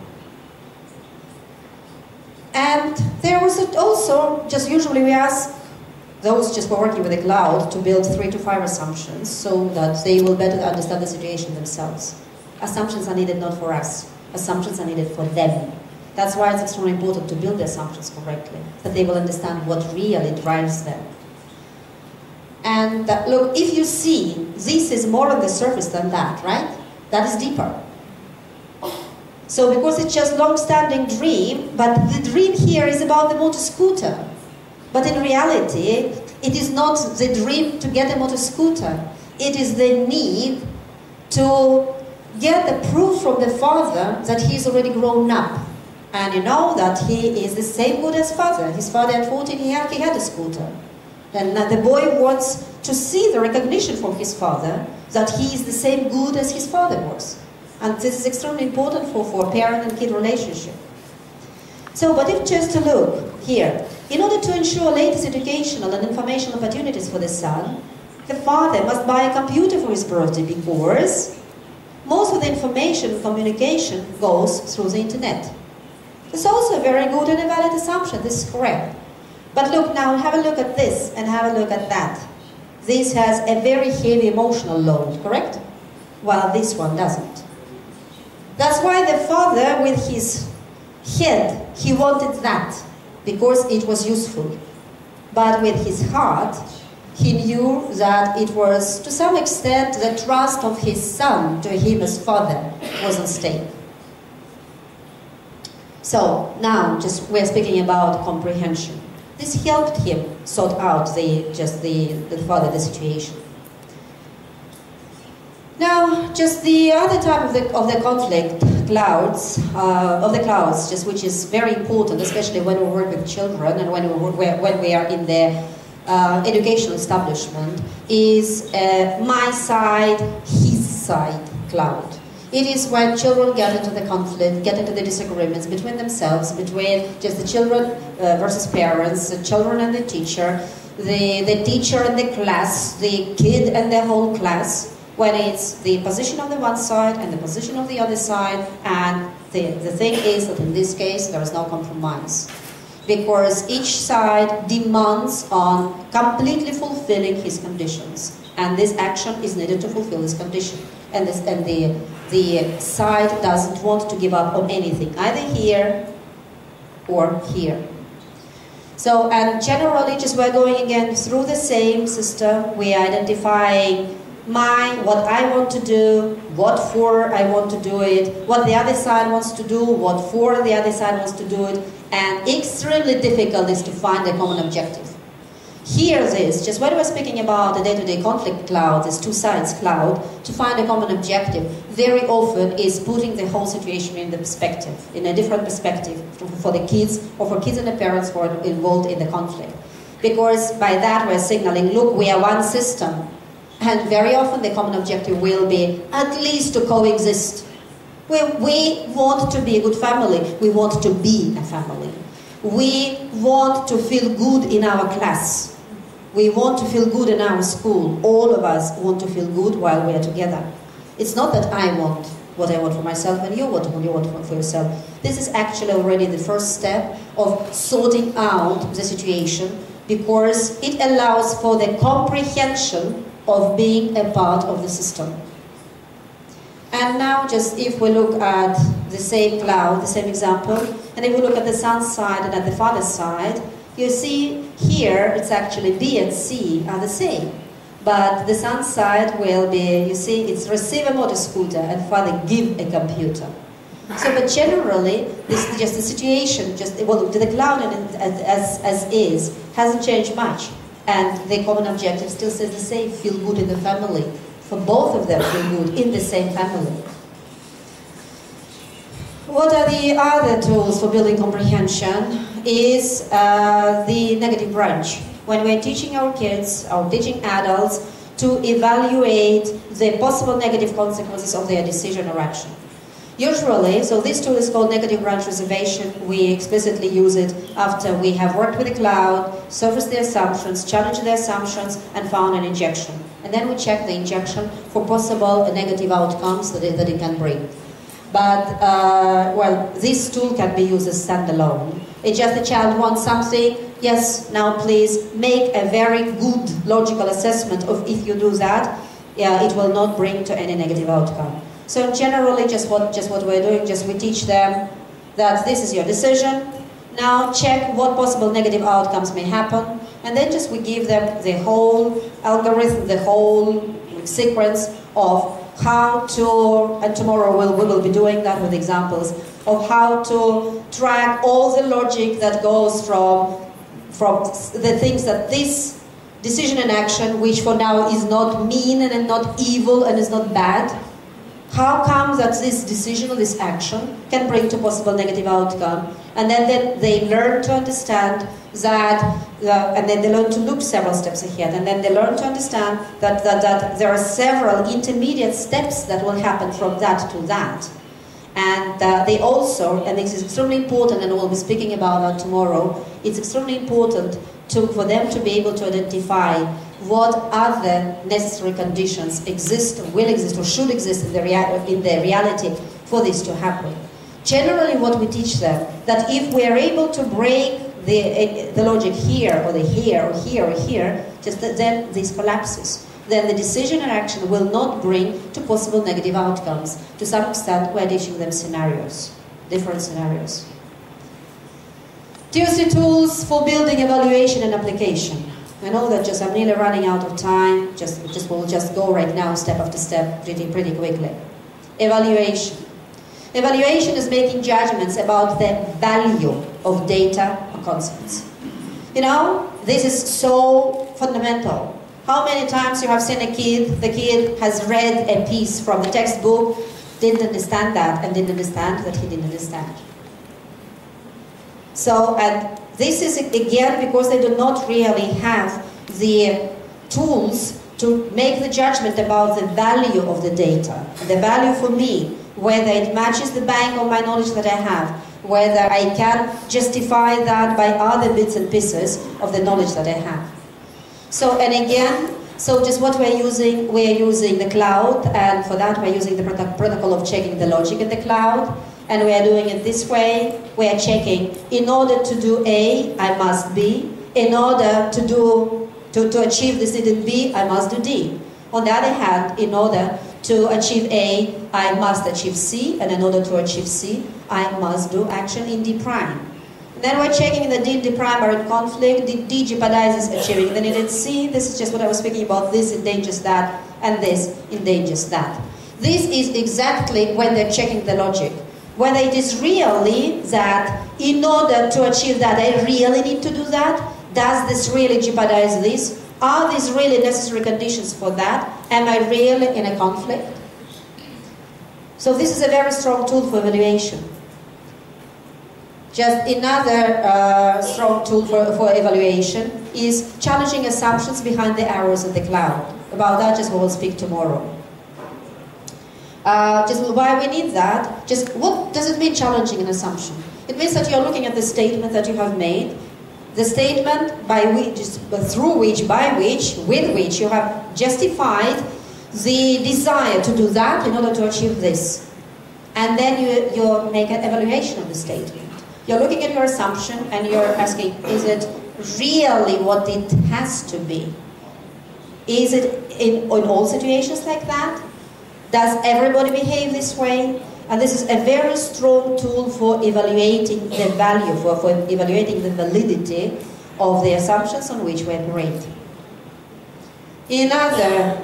And there was also, just usually we ask those just for working with the cloud to build 3 to 5 assumptions so that they will better understand the situation themselves. Assumptions are needed not for us. Assumptions are needed for them. That's why it's extremely important to build the assumptions correctly, that they will understand what really drives them. And look, if you see, this is more on the surface than that, right? That is deeper. So because it's just long-standing dream, but the dream here is about the motor scooter. But in reality, it is not the dream to get a motor scooter. It is the need to get the proof from the father that he's already grown up. And you know that he is the same good as father. His father at 14, he had a scooter. And the boy wants to see the recognition from his father that he is the same good as his father was. And this is extremely important for parent and kid relationship. So, but if just to look here, in order to ensure latest educational and information opportunities for the son, the father must buy a computer for his birthday because most of the information and communication goes through the internet. It's also a very good and a valid assumption. This is correct. But look now, have a look at this and have a look at that. This has a very heavy emotional load, correct? While this one doesn't. That's why the father, with his head, he wanted that because it was useful. But with his heart, he knew that it was, to some extent, the trust of his son to him as father was at stake. So now, we're speaking about comprehension. This helped him sort out the father, the situation. Now, just the other type of the conflict clouds, just which is very important, especially when we work with children and when we are in the educational establishment, is my side, his side cloud. It is when children get into the conflict, get into the disagreements between themselves, between just the children versus parents, the children and the teacher, the teacher and the class, the kid and the whole class, when it's the position on the one side and the position of the other side, and the thing is that in this case there is no compromise. Because each side demands on completely fulfilling his conditions, and this action is needed to fulfill this condition. And the side doesn't want to give up on anything, either here or here. So, and generally, just we're going again through the same system. We're identifying what I want to do, what for I want to do it, what the other side wants to do, what for the other side wants to do it, and extremely difficult is to find a common objective. Here this, just when we're speaking about the day-to-day conflict cloud, this two sides cloud, to find a common objective, very often is putting the whole situation in the perspective, in a different perspective for the kids or for kids and the parents who are involved in the conflict. Because by that we're signaling, look, we are one system. And very often the common objective will be at least to coexist. We want to be a good family. We want to be a family. We want to feel good in our class. We want to feel good in our school. All of us want to feel good while we are together. It's not that I want what I want for myself and you want what you want for yourself. This is actually already the first step of sorting out the situation, because it allows for the comprehension of being a part of the system. And now just if we look at the same cloud, the same example, and if we look at the son's side and at the father's side, you see here it's actually B and C are the same. But the son's side will be, you see, it's receive a motor scooter and father give a computer. So, but generally, this is just the situation, well, the cloud as is, hasn't changed much. And the common objective still says the same, feel good in the family. For both of them, feel good in the same family. What are the other tools for building comprehension is the negative branch. When we're teaching our kids, or teaching adults, to evaluate the possible negative consequences of their decision or action. Usually, so this tool is called negative branch reservation. We explicitly use it after we have worked with the cloud, surfaced the assumptions, challenged the assumptions, and found an injection. And then we check the injection for possible negative outcomes that it can bring. But, well, this tool can be used as standalone. It's just the child wants something, yes, now please make a very good logical assessment of if you do that, yeah, it will not bring to any negative outcome. So generally, just what we're doing, we teach them that this is your decision. Now check what possible negative outcomes may happen, and then we give them the whole algorithm, the whole sequence of how to, and tomorrow we will be doing that with examples, of how to track all the logic that goes from the things that this decision and action, which for now is not mean and not evil and is not bad, how come that this decision or this action can bring to possible negative outcome? And then they learn to understand that, and then they learn to look several steps ahead, and then they learn to understand that there are several intermediate steps that will happen from that to that. And they also, and this is extremely important, and we'll be speaking about that tomorrow, it's extremely important for them to be able to identify what other necessary conditions exist, or will exist, or should exist in the reality for this to happen. Generally, what we teach them, that if we are able to break the logic here, or the here, or here, or here, then this collapses. Then the decision and action will not bring to possible negative outcomes. To some extent, we're teaching them scenarios, different scenarios. TOC tools for building evaluation and application. I know that I'm nearly running out of time. We'll just go right now, step after step, pretty quickly. Evaluation. Evaluation is making judgments about the value of data or concepts. You know, this is so fundamental. How many times you have seen a kid, the kid has read a piece from the textbook, didn't understand that, and didn't understand that he didn't understand. So, and this is again because they do not really have the tools to make the judgment about the value of the data. The value for me, whether it matches the bank of my knowledge that I have, whether I can justify that by other bits and pieces of the knowledge that I have. So, and again, so just what we're using the cloud, and for that we're using the protocol of checking the logic in the cloud, and we are doing it this way. We are checking, in order to do A, I must B. In order to achieve this in B, I must do D. On the other hand, in order to achieve A, I must achieve C, and in order to achieve C, I must do action in D prime. Then we're checking the D and D prime are in conflict, D jeopardizes achieving. Then in C, this is just what I was speaking about, this endangers that, and this endangers that. This is exactly when they're checking the logic. Whether it is really that in order to achieve that, I really need to do that. Does this really jeopardize this? Are these really necessary conditions for that? Am I really in a conflict? So this is a very strong tool for evaluation. Just another strong tool for evaluation is challenging assumptions behind the arrows in the cloud. About that, we will speak tomorrow. Just why we need that, what does it mean challenging an assumption? It means that you're looking at the statement that you have made, the statement by which, with which you have justified the desire to do that in order to achieve this. And then you make an evaluation of the statement. You're looking at your assumption and you're asking, is it really what it has to be? Is it in all situations like that? Does everybody behave this way? And this is a very strong tool for evaluating the value, for evaluating the validity of the assumptions on which we operate. Another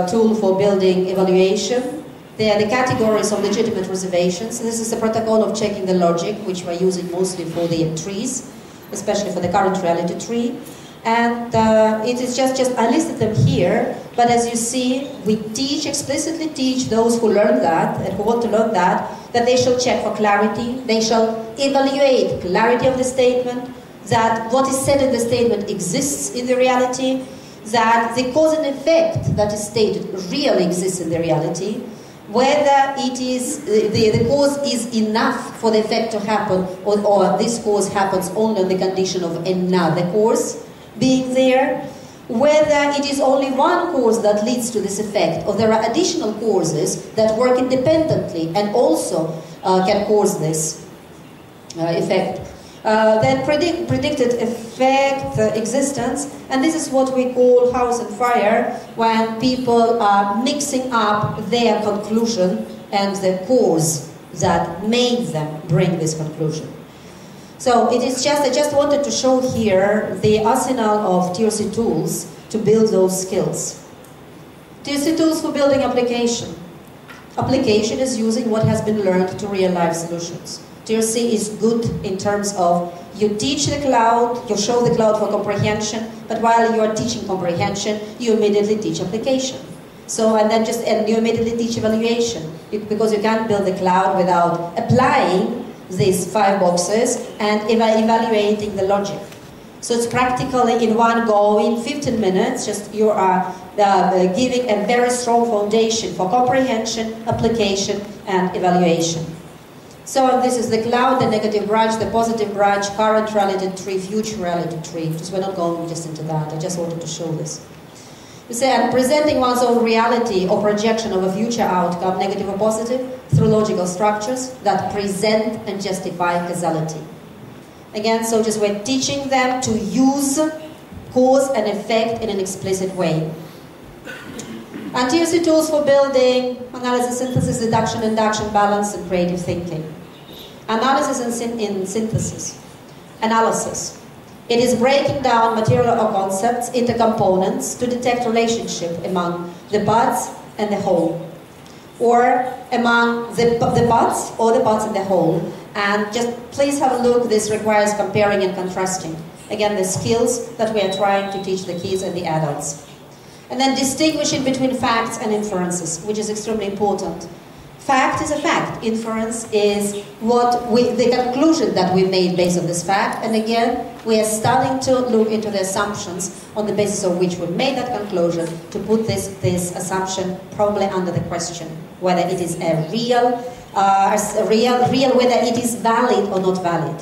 tool for building evaluation, they are the categories of legitimate reservations. This is the protocol of checking the logic, which we're using mostly for the trees, especially for the current reality tree. And it is just I listed them here, but as you see, we explicitly teach those who learn that, and who want to learn that they shall check for clarity, they shall evaluate clarity of the statement, that what is said in the statement exists in the reality, that the cause and effect that is stated really exists in the reality, whether it is, the cause is enough for the effect to happen, or this cause happens only on the condition of another cause being there, whether it is only one cause that leads to this effect, or there are additional causes that work independently and also can cause this effect. Then predicted effect existence, and this is what we call house and fire, when people are mixing up their conclusion and the cause that made them bring this conclusion. So it is I just wanted to show here the arsenal of TOC tools to build those skills. TOC tools for building application. Application is using what has been learned to real-life solutions. TOC is good in terms of you teach the cloud, you show the cloud for comprehension, but while you are teaching comprehension, you immediately teach application. So, and you immediately teach evaluation, because you can't build the cloud without applying these 5 boxes and evaluating the logic. So it's practically in one go, in 15 minutes, just you are giving a very strong foundation for comprehension, application, and evaluation. So this is the cloud, the negative branch, the positive branch, current reality tree, future reality tree. Just we're not going just into that, I just wanted to show this. You say, and presenting one's own reality or projection of a future outcome, negative or positive, through logical structures that present and justify causality. Again, so just we're teaching them to use cause and effect in an explicit way. And TOC tools for building analysis, synthesis, deduction, induction, balance, and creative thinking. Analysis in synthesis. Analysis. It is breaking down material or concepts into components to detect relationship among the parts and the whole, or among the parts or the parts and the whole. And just please have a look, this requires comparing and contrasting. Again, the skills that we are trying to teach the kids and the adults. And then distinguishing between facts and inferences, which is extremely important. Fact is a fact. Inference is the conclusion that we made based on this fact. And again, we are starting to look into the assumptions on the basis of which we made that conclusion to put this assumption probably under the question, whether it is real, whether it is valid or not valid.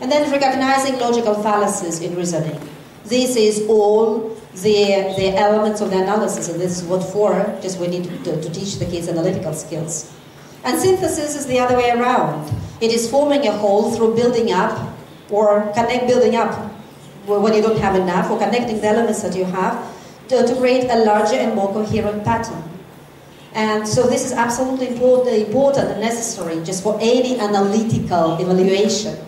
And then recognizing logical fallacies in reasoning. This is all the elements of the analysis, and this is what for, just we need to teach the kids analytical skills. And synthesis is the other way around. It is forming a whole through building up, or building up when you don't have enough, or connecting the elements that you have to create a larger and more coherent pattern. And so this is absolutely important and necessary just for any analytical evaluation.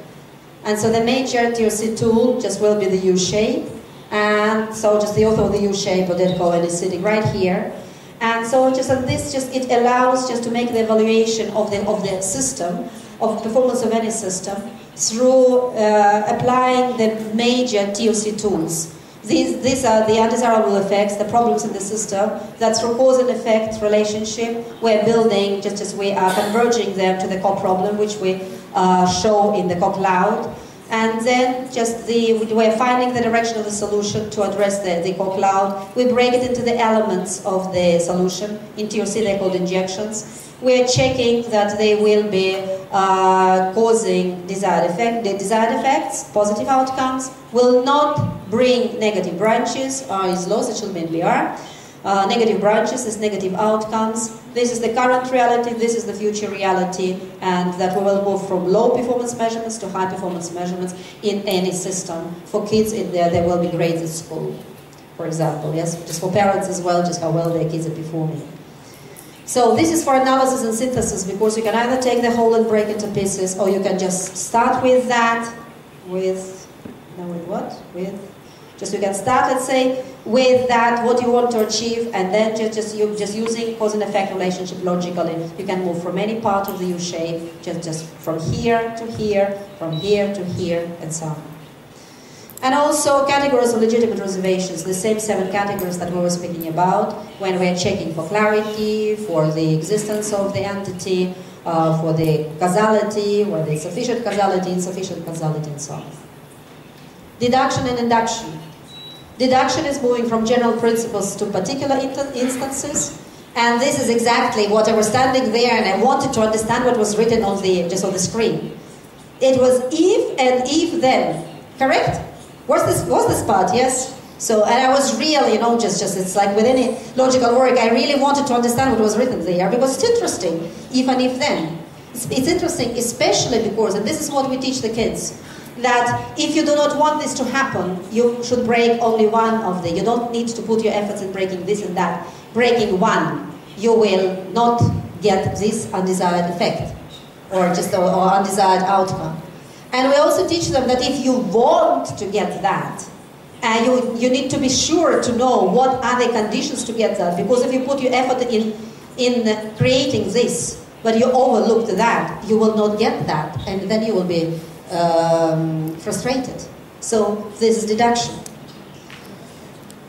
And so the major TOC tool just will be the U-shape. And so just the author of the U-shape, Fedurko, is sitting right here. And so it allows just to make the evaluation of the system, of performance of any system, through applying the major TOC tools. These are the undesirable effects, the problems in the system, that through cause and effect relationship, we're building, just as we are converging them to the core problem, which we show in the core cloud. And then we're finding the direction of the solution to address the core cloud. We break it into the elements of the solution. In TOC they're called injections. We're checking that they will be causing desired effect. The desired effects, positive outcomes, will not bring negative branches. R is loss, it should be BR. Negative branches is negative outcomes. This is the current reality, this is the future reality, and that we will move from low performance measurements to high performance measurements in any system. For kids, there will be grades at school, for example, yes? Just for parents as well, just how well their kids are performing. So this is for analysis and synthesis, because you can either take the whole and break into pieces, or you can just start with that, you can start, let's say, with that, what you want to achieve, and then just using cause and effect relationship logically, you can move from any part of the U-shape, just from here to here, from here to here, and so on. And also categories of legitimate reservations, the same 7 categories that we were speaking about when we're checking for clarity, for the existence of the entity, for the causality, whether it's sufficient causality, insufficient causality, and so on. Deduction and induction. Deduction is moving from general principles to particular instances, and this is exactly what I was standing there and I wanted to understand what was written on just on the screen. It was if and if then, correct? Was this part, yes? So, and I was really, just it's like with any logical work, I really wanted to understand what was written there, because it's interesting, if and if then. It's interesting, especially because, and this is what we teach the kids, that if you do not want this to happen, you should break only one of you don't need to put your efforts in breaking this and that. Breaking one, you will not get this undesired effect, or undesired outcome. And we also teach them that if you want to get that, you need to be sure to know what are the conditions to get that, because if you put your effort in creating this, but you overlooked that, you will not get that, and then you will be frustrated. So this is deduction.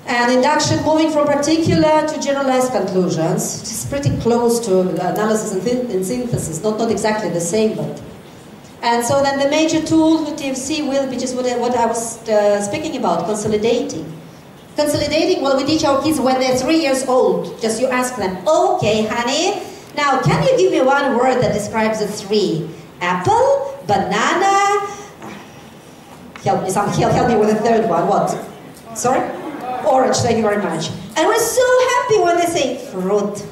And induction, moving from particular to generalized conclusions, which is pretty close to analysis and synthesis, not exactly the same, but. And so then the major tool with TFC will be just what I was speaking about, consolidating. Consolidating, well, we teach our kids when they're 3 years old. Just you ask them, okay, honey, now can you give me one word that describes the 3? Apple, banana, help me with the third one, what? Sorry? Orange, thank you very much. And we're so happy when they say fruit.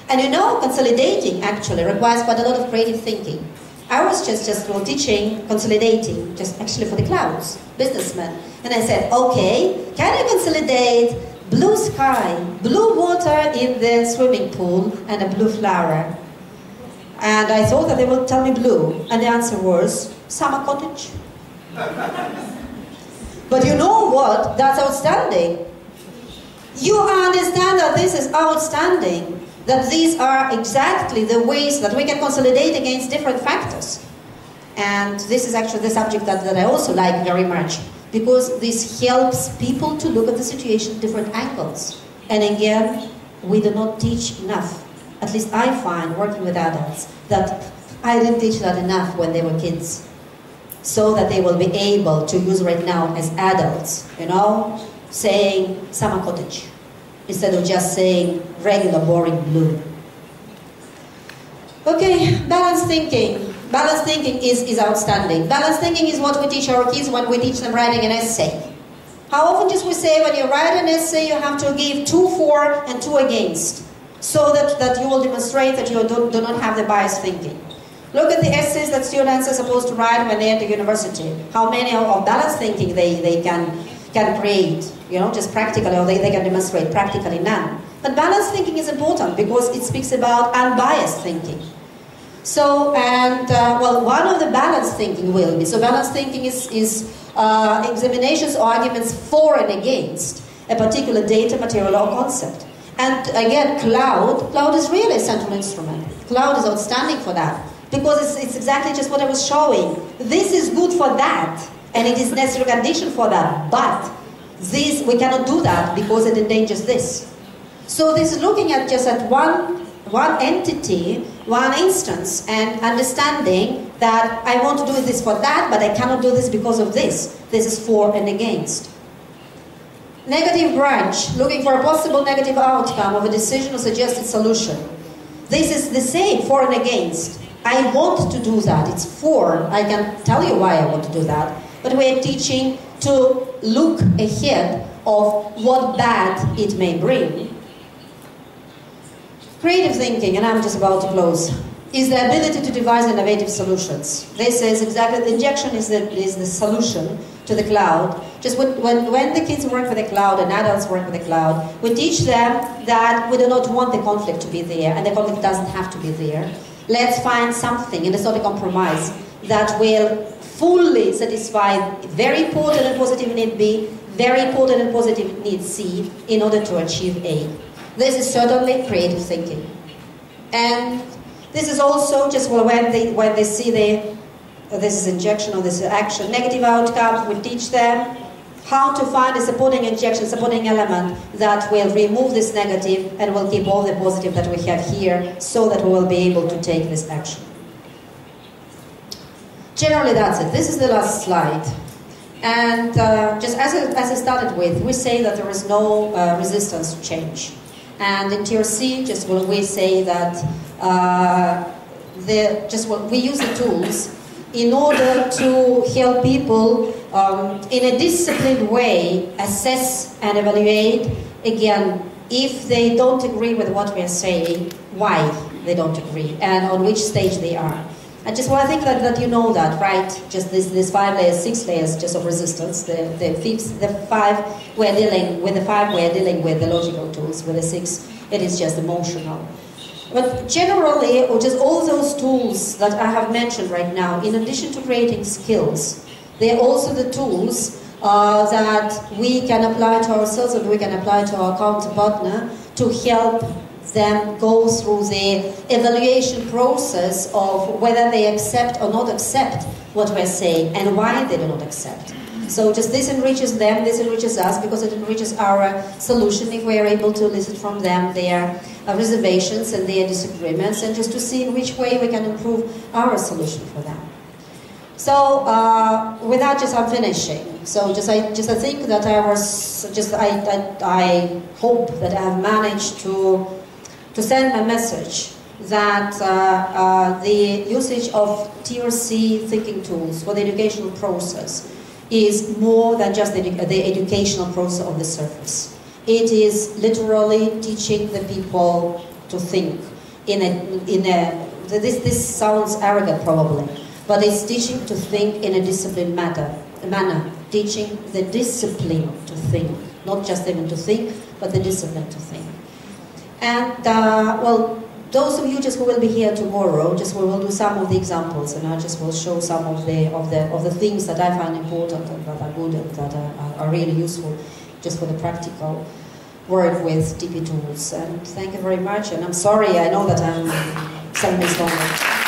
And consolidating actually requires quite a lot of creative thinking. I was just teaching consolidating, just actually for the clouds, businessmen. And I said, okay, can you consolidate blue sky, blue water in the swimming pool, and a blue flower? And I thought that they would tell me blue, and the answer was summer cottage. But you know what? That's outstanding. You understand that this is outstanding, that these are exactly the ways that we can consolidate against different factors. And this is actually the subject that I also like very much, because this helps people to look at the situation at different angles. And again, we do not teach enough. At least I find, working with adults, that I didn't teach that enough when they were kids. So that they will be able to use right now as adults, saying summer cottage, instead of just saying regular boring blue. Okay, balanced thinking. Balanced thinking is outstanding. Balanced thinking is what we teach our kids when we teach them writing an essay. How often just we say when you write an essay you have to give 2 for and 2 against, so that you will demonstrate that you do not have the biased thinking. Look at the essays that students are supposed to write when they enter university. How many of balanced thinking they can create, just practically, or they can demonstrate practically none. But balanced thinking is important because it speaks about unbiased thinking. So, one of the balanced thinking will be, so balanced thinking is examinations or arguments for and against a particular data, material, or concept. And again, cloud is really a central instrument. Cloud is outstanding for that, because it's exactly just what I was showing. This is good for that, and it is necessary condition for that, but this, we cannot do that because it endangers this. So this is looking at just at one entity, one instance, and understanding that I want to do this for that, but I cannot do this because of this. This is for and against. Negative branch, looking for a possible negative outcome of a decision or suggested solution. This is the same, for and against. I want to do that. It's for, I can tell you why I want to do that, but we are teaching to look ahead of what bad it may bring. Creative thinking, and I'm just about to close, is the ability to devise innovative solutions. This is exactly, the injection is the solution to the cloud. Just when the kids work with the cloud and adults work with the cloud, we teach them that we do not want the conflict to be there, and the conflict doesn't have to be there. Let's find something, and it's not a compromise, that will fully satisfy very important and positive need B, very important and positive need C, in order to achieve A. This is certainly creative thinking. And this is also just when they see this is injection or this action, negative outcome, we teach them how to find a supporting injection, supporting element that will remove this negative and will keep all the positive that we have here, so that we will be able to take this action. Generally, that's it. This is the last slide. And just as I started with, we say that there is no resistance to change. And in TRC, just when we say that we use the tools in order to help people in a disciplined way assess and evaluate, again, if they don't agree with what we are saying, why they don't agree, and on which stage they are. I just want to think that you know that, right? Just this 5 layers, 6 layers just of resistance. The 5 we're dealing with, the 5 we're dealing with the logical tools. With the 6, it is just emotional. But generally, just all those tools that I have mentioned right now, in addition to creating skills, they're also the tools that we can apply to ourselves and we can apply to our counterpartner to help them go through the evaluation process of whether they accept or not accept what we're saying and why they do not accept. So just this enriches them, this enriches us, because it enriches our solution if we are able to listen from them their reservations and their disagreements, and just to see in which way we can improve our solution for them. So with that, just I'm finishing. So I think that I hope that I have managed to send a message that the usage of TRC thinking tools for the educational process is more than just the educational process on the surface. It is literally teaching the people to think this sounds arrogant probably, but it's teaching to think in a disciplined manner, teaching the discipline to think, not just even to think, but the discipline to think. And well, those of you just who will be here tomorrow, just we will do some of the examples, and I just will show some of the things that I find important and that are good and that are really useful, just for the practical work with TP tools. And thank you very much. And I'm sorry, I know that I'm 7 minutes longer.